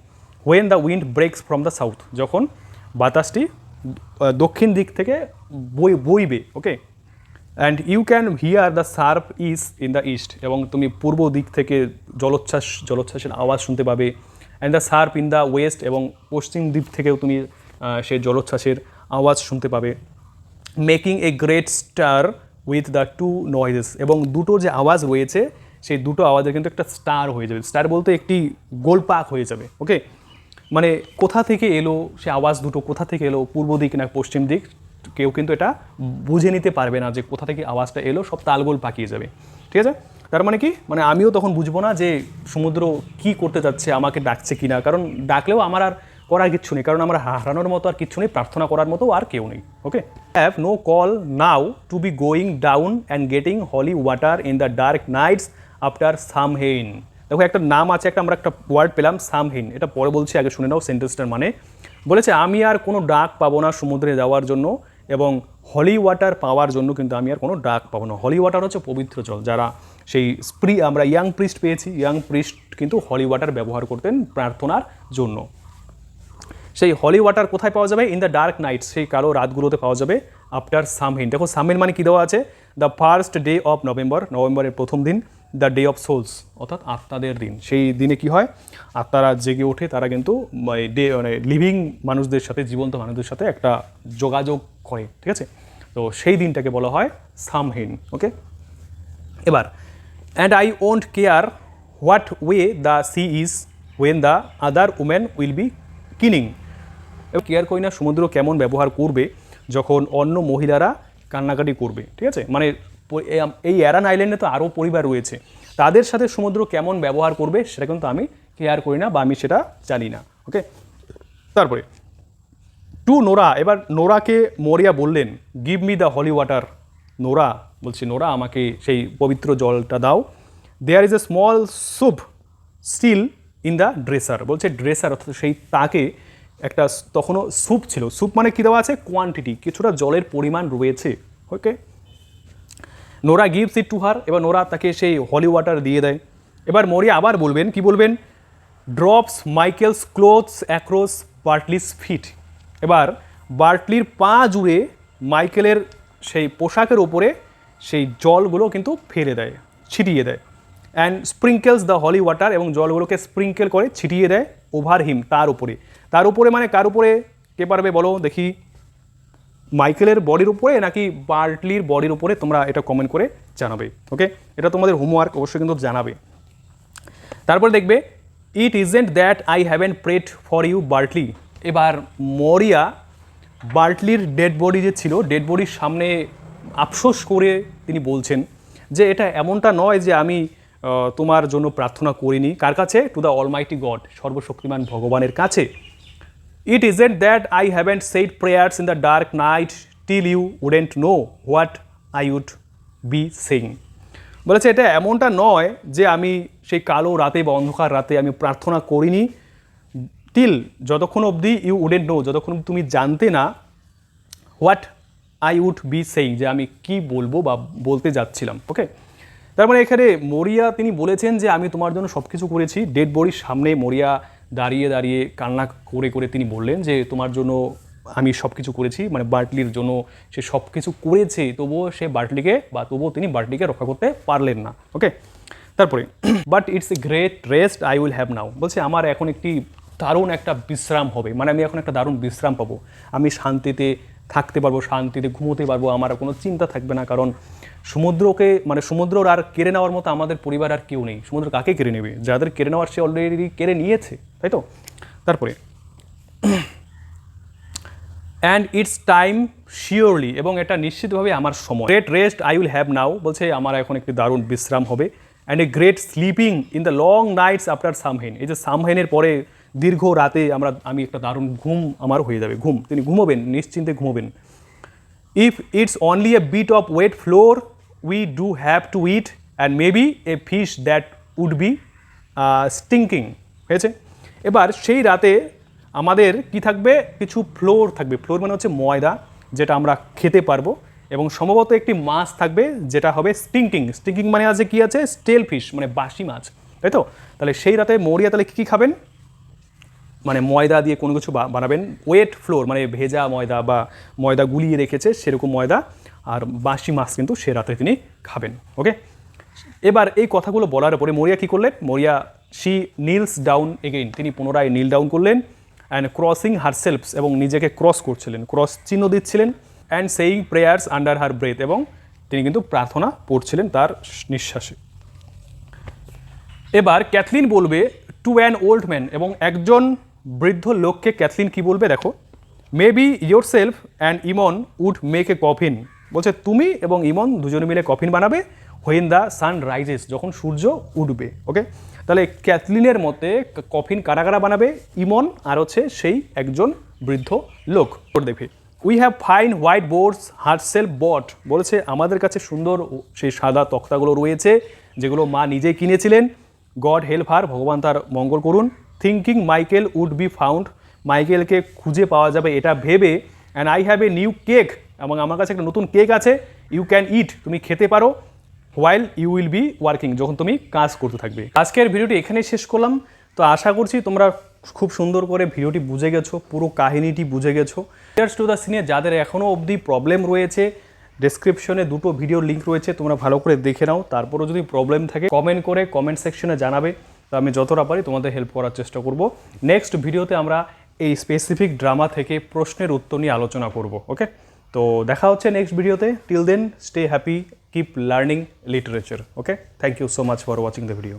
When the wind breaks from the south, যখন বাতাসটি দক্ষিণ দিক থেকে বইবে। Okay, and you can hear the surf is in the east, এবং তুমি পূর্ব দিক থেকে জলোচ্ছ্বাসের আওয়াজ শুনতে পাবে। And the surf in the west, এবং পশ্চিম দিক থেকেও তুমি সেই জলোচ্ছ্বাসের আওয়াজ শুনতে পাবে। Making a great stir with the two noises, এবং দুটো যে আওয়াজ রয়েছে সেই দুটো আওয়াজে কিন্তু একটা স্টার হয়ে যাবে। স্টার বলতে একটি গোলপাক হয়ে যাবে। ওকে, মানে কোথা থেকে এলো সে আওয়াজ দুটো, কোথা থেকে এলো, পূর্ব দিক না পশ্চিম দিক, কেউ কিন্তু এটা বুঝে নিতে পারবে না যে কোথা থেকে আওয়াজটা এলো, সব তালগোল পাকিয়ে যাবে। ঠিক আছে, তার মানে কি, মানে আমিও তখন বুঝবো না যে সমুদ্র কি করতে যাচ্ছে, আমাকে ডাকছে কি না, কারণ ডাকলেও আমার আর করার কিচ্ছু নেই, কারণ আমার হারানোর মতো আর কিচ্ছু নেই, প্রার্থনা করার মতো আর কেউ নেই। Okay, have no call now to be going down and getting holy water in the dark nights after Samhain. দেখো একটা নাম আছে, আমরা একটা ওয়ার্ড পেলাম সামহেইন, এটা পরে বলছি, আগে শুনে নাও সেন্টেন্সটার মানে। বলেছে আমি আর কোনো ডাক পাবো না সমুদ্রে যাওয়ার জন্য, এবং হলি ওয়াটার পাওয়ার জন্য কিন্তু আমি আর কোনো ডাক পাবো না। হলি ওয়াটার হচ্ছে পবিত্র জল, যারা সেই আমরা ইয়াং প্রিস্ট পেয়েছি, ইয়াং প্রিস্ট কিন্তু হলি ওয়াটার ব্যবহার করতেন প্রার্থনার জন্য। সেই হলি ওয়াটার কোথায় পাওয়া যাবে? ইন দ্য ডার্ক নাইটস, সেই কালো রাতগুলোতে পাওয়া যাবে। আফটার সামহেইন, দেখো সামহেইন মানে কী দেওয়া আছে? The first day of November, নভেম্বরের প্রথম দিন। দ্য ডে অফ সোলস, অর্থাৎ আত্মাদের দিন। সেই দিনে কি হয়? আত্মারা জেগে ওঠে, তারা কিন্তু মানে লিভিং মানুষদের সাথে, জীবন্ত মানুষদের সাথে একটা যোগাযোগ করে। ঠিক আছে, তো সেই দিনটাকে বলা হয় সামহেইন। ওকে, এবার and I won't care what way the sea is when the other women will be keening. এবং কেয়ার করি না সমুদ্র কেমন ব্যবহার করবে যখন অন্য মহিলারা কান্নাকাটি করবে। ঠিক আছে, মানে এই অ্যারান আইল্যান্ডে তো আরও পরিবার রয়েছে, তাদের সাথে সমুদ্র কেমন ব্যবহার করবে সেটা কিন্তু আমি কেয়ার করি না, বা আমি সেটা জানি না। ওকে, তারপরে টু নোরা, এবার নোরাকে মরিয়া বললেন give me the holy water. Nora বলছি, নোরা আমাকে সেই পবিত্র জলটা দাও। There is a small sup still in the dresser, বলছে ড্রেসার অর্থাৎ সেই তাকে একটা তখনও স্যুপ ছিল। স্যুপ মানে কী দেওয়া আছে? কোয়ান্টিটি, কিছুটা জলের পরিমাণ রয়েছে। Okay, Nora gives it to her, এবার নোরা তাকে সেই হলি ওয়াটার দিয়ে দেয়। এবার মরিয়া আবার বলবেন, কি বলবেন? Drops Michael's clothes across Bartley's feet, এবার বার্টলির পা জুড়ে মাইকেলের সেই পোশাকের ওপরে সেই জলগুলো কিন্তু ফেলে দেয়, ছিটিয়ে দেয়। অ্যান্ড স্প্রিঙ্কেলস দ্য হলি ওয়াটার, এবং জলগুলোকে স্প্রিঙ্কেল করে ছিটিয়ে দেয় ওভার হিম, তার উপরে। তার উপরে মানে কার উপরে? কে পারবে বলো দেখি? মাইকেলের বডির উপরে নাকি বার্টলির বডির উপরে? তোমরা এটা কমেন্ট করে জানাবে। ওকে, এটা তোমাদের হোমওয়ার্ক, অবশ্যই কিন্তু জানাবে। তারপরে দেখবে it isn't that I haven't prayed for you Bartley. এবার মরিয়া বার্টলির ডেড বডি যে ছিল, ডেড বডির সামনে আফসোস করে তিনি বলছেন যে এটা এমনটা নয় যে আমি তোমার জন্য প্রার্থনা করিনি। কার কাছে? টু দ্য অলমাইটি গড, সর্বশক্তিমান ভগবানের কাছে। It isn't that I haven't said prayers in the dark night till you wouldn't know what I would be saying. বলেছে এটা এমনটা নয় যে আমি সেই কালো রাতে বা অন্ধকার রাতে আমি প্রার্থনা করিনি, টিল যতক্ষণ অবধি ইউ উডেন্ট নো, যতক্ষণ তুমি জানতে না, what I would be saying, যে আমি কি বলবো বা বলতে যাচ্ছিলাম। ওকে, তার মানে এখানে মরিয়া তিনি বলেছেন যে আমি তোমার জন্য সব কিছু করেছি। ডেড বডির সামনে মরিয়া দাঁড়িয়ে দাঁড়িয়ে কান্না করে করে তিনি বললেন যে তোমার জন্য আমি সব কিছু করেছি, মানে বার্টলির জন্য সে সব কিছু করেছে, তবুও তিনি বার্টলিকে রক্ষা করতে পারলেন না। ওকে, তারপরে but it's a great rest I will have now, বলছে আমার এখন একটি দারুণ একটা বিশ্রাম হবে, মানে আমি এখন একটা দারুণ বিশ্রাম পাবো, আমি শান্তিতে থাকতে পারবো, শান্তিতে ঘুমোতে পারবো, আমার কোনো চিন্তা থাকবে না। কারণ সমুদ্রর আর কেড়ে নেওয়ার মতো আমাদের পরিবার আর কেউ নেই। সমুদ্র কাকে কেড়ে নেবে? যাদের কেড়ে নেওয়ার সে অলরেডি কেড়ে নিয়েছে, তাই তো? তারপরে অ্যান্ড ইটস টাইম শিওরলি, এবং এটা নিশ্চিতভাবে আমার সময়। Great rest I will have now, বলছে আমার এখন একটি দারুণ বিশ্রাম হবে। And a great sleeping in the long nights after Samhain. এই যে সামহেনের পরে দীর্ঘ রাতে আমি একটা দারুণ ঘুম আমার হয়ে যাবে, ঘুম, তিনি ঘুমোবেন, নিশ্চিন্তে ঘুমোবেন। If it's only a bit of wet flour we do have to eat and maybe a fish that would be stinking. হয়েছে? এবার সেই রাতে আমাদের কি থাকবে, কিছু ফ্লোর থাকবে। ফ্লোর মানে হচ্ছে ময়দা, যেটা আমরা খেতে পারবো, এবং সম্ভবত একটি মাছ থাকবে যেটা হবে স্টিঙ্কিং। স্টিঙ্কিং মানে আছে কি আছে, স্টেল ফিশ, মানে বাসি মাছ, তাই তো? তাহলে সেই রাতে মরিয়া তাহলে কী খাবেন, মানে ময়দা দিয়ে কোনো কিছু বানাবেন, ওয়েট ফ্লোর মানে ভেজা ময়দা বা ময়দা গুলিয়ে রেখেছে সেরকম ময়দা, আর বাসি মাছ কিন্তু সে রাতে তিনি খাবেন। ওকে, এবার এই কথাগুলো বলার পরে মরিয়া কী করলেন, মরিয়া শি নিলস ডাউন এগেইন, তিনি পুনরায় নীল ডাউন করলেন, অ্যান্ড ক্রসিং হারসেলফস, এবং নিজেকে ক্রস করছিলেন, ক্রস চিহ্ন দিচ্ছিলেন, and saying prayers under her breath, এবং তিনি কিন্তু প্রার্থনা পড়ছিলেন তার নিঃশ্বাসে। এবার ক্যাথলিন বলবে টু অ্যান ওল্ড ম্যান, এবং একজন বৃদ্ধ লোককে ক্যাথলিন কি বলবে দেখো, maybe yourself and Eamon would make a coffin, বলছে তুমি এবং ইমন দুজনে মিলে কফিন বানাবে, হোয়েন দ্য সান রাইজেস, যখন সূর্য উঠবে। ওকে, তাহলে ক্যাথলিনের মতে কফিন কারা কারা বানাবে, ইমন আর হচ্ছে সেই একজন বৃদ্ধ লোক। দেখবে we have fine white boards herself but, বলেছে আমাদের কাছে সুন্দর সেই সাদা তক্তাগুলো রয়েছে যেগুলো মা নিজেই কিনেছিলেন। গড হেল্প হার, ভগবান তার মঙ্গল করুন। Thinking Michael would be found, মাইকেলকে খুঁজে পাওয়া যাবে এটা ভেবে। And I have a new cake, এবং আমার কাছে একটা নতুন কেক আছে। ইউ ক্যান ইট, তুমি খেতে পারো। While you will be working, যখন তুমি কাজ করতে থাকবে। আজকের ভিডিওটি এখানেই শেষ করলাম। তো আশা করছি তোমরা খুব সুন্দর করে ভিডিওটি বুঝে গেছো, পুরো কাহিনীটি বুঝে গেছো। টিয়ার্স টু দ্য সিনে যাদের এখনও অবধি প্রবলেম রয়েছে, ডেসক্রিপশনে দুটো ভিডিও লিঙ্ক রয়েছে, তোমরা ভালো করে দেখে নাও। তারপরও যদি প্রবলেম থাকে কমেন্ট করে কমেন্ট সেকশনে জানাবে, তো আমি যতটা পারি তোমাদের হেল্প করার চেষ্টা করব। নেক্সট ভিডিওতে আমরা এই স্পেসিফিক ড্রামা থেকে প্রশ্নের উত্তর নিয়ে আলোচনা করব। ওকে, তো দেখা হচ্ছে নেক্সট ভিডিওতে। Till then stay happy, keep learning literature. Okay, thank you so much for watching the video.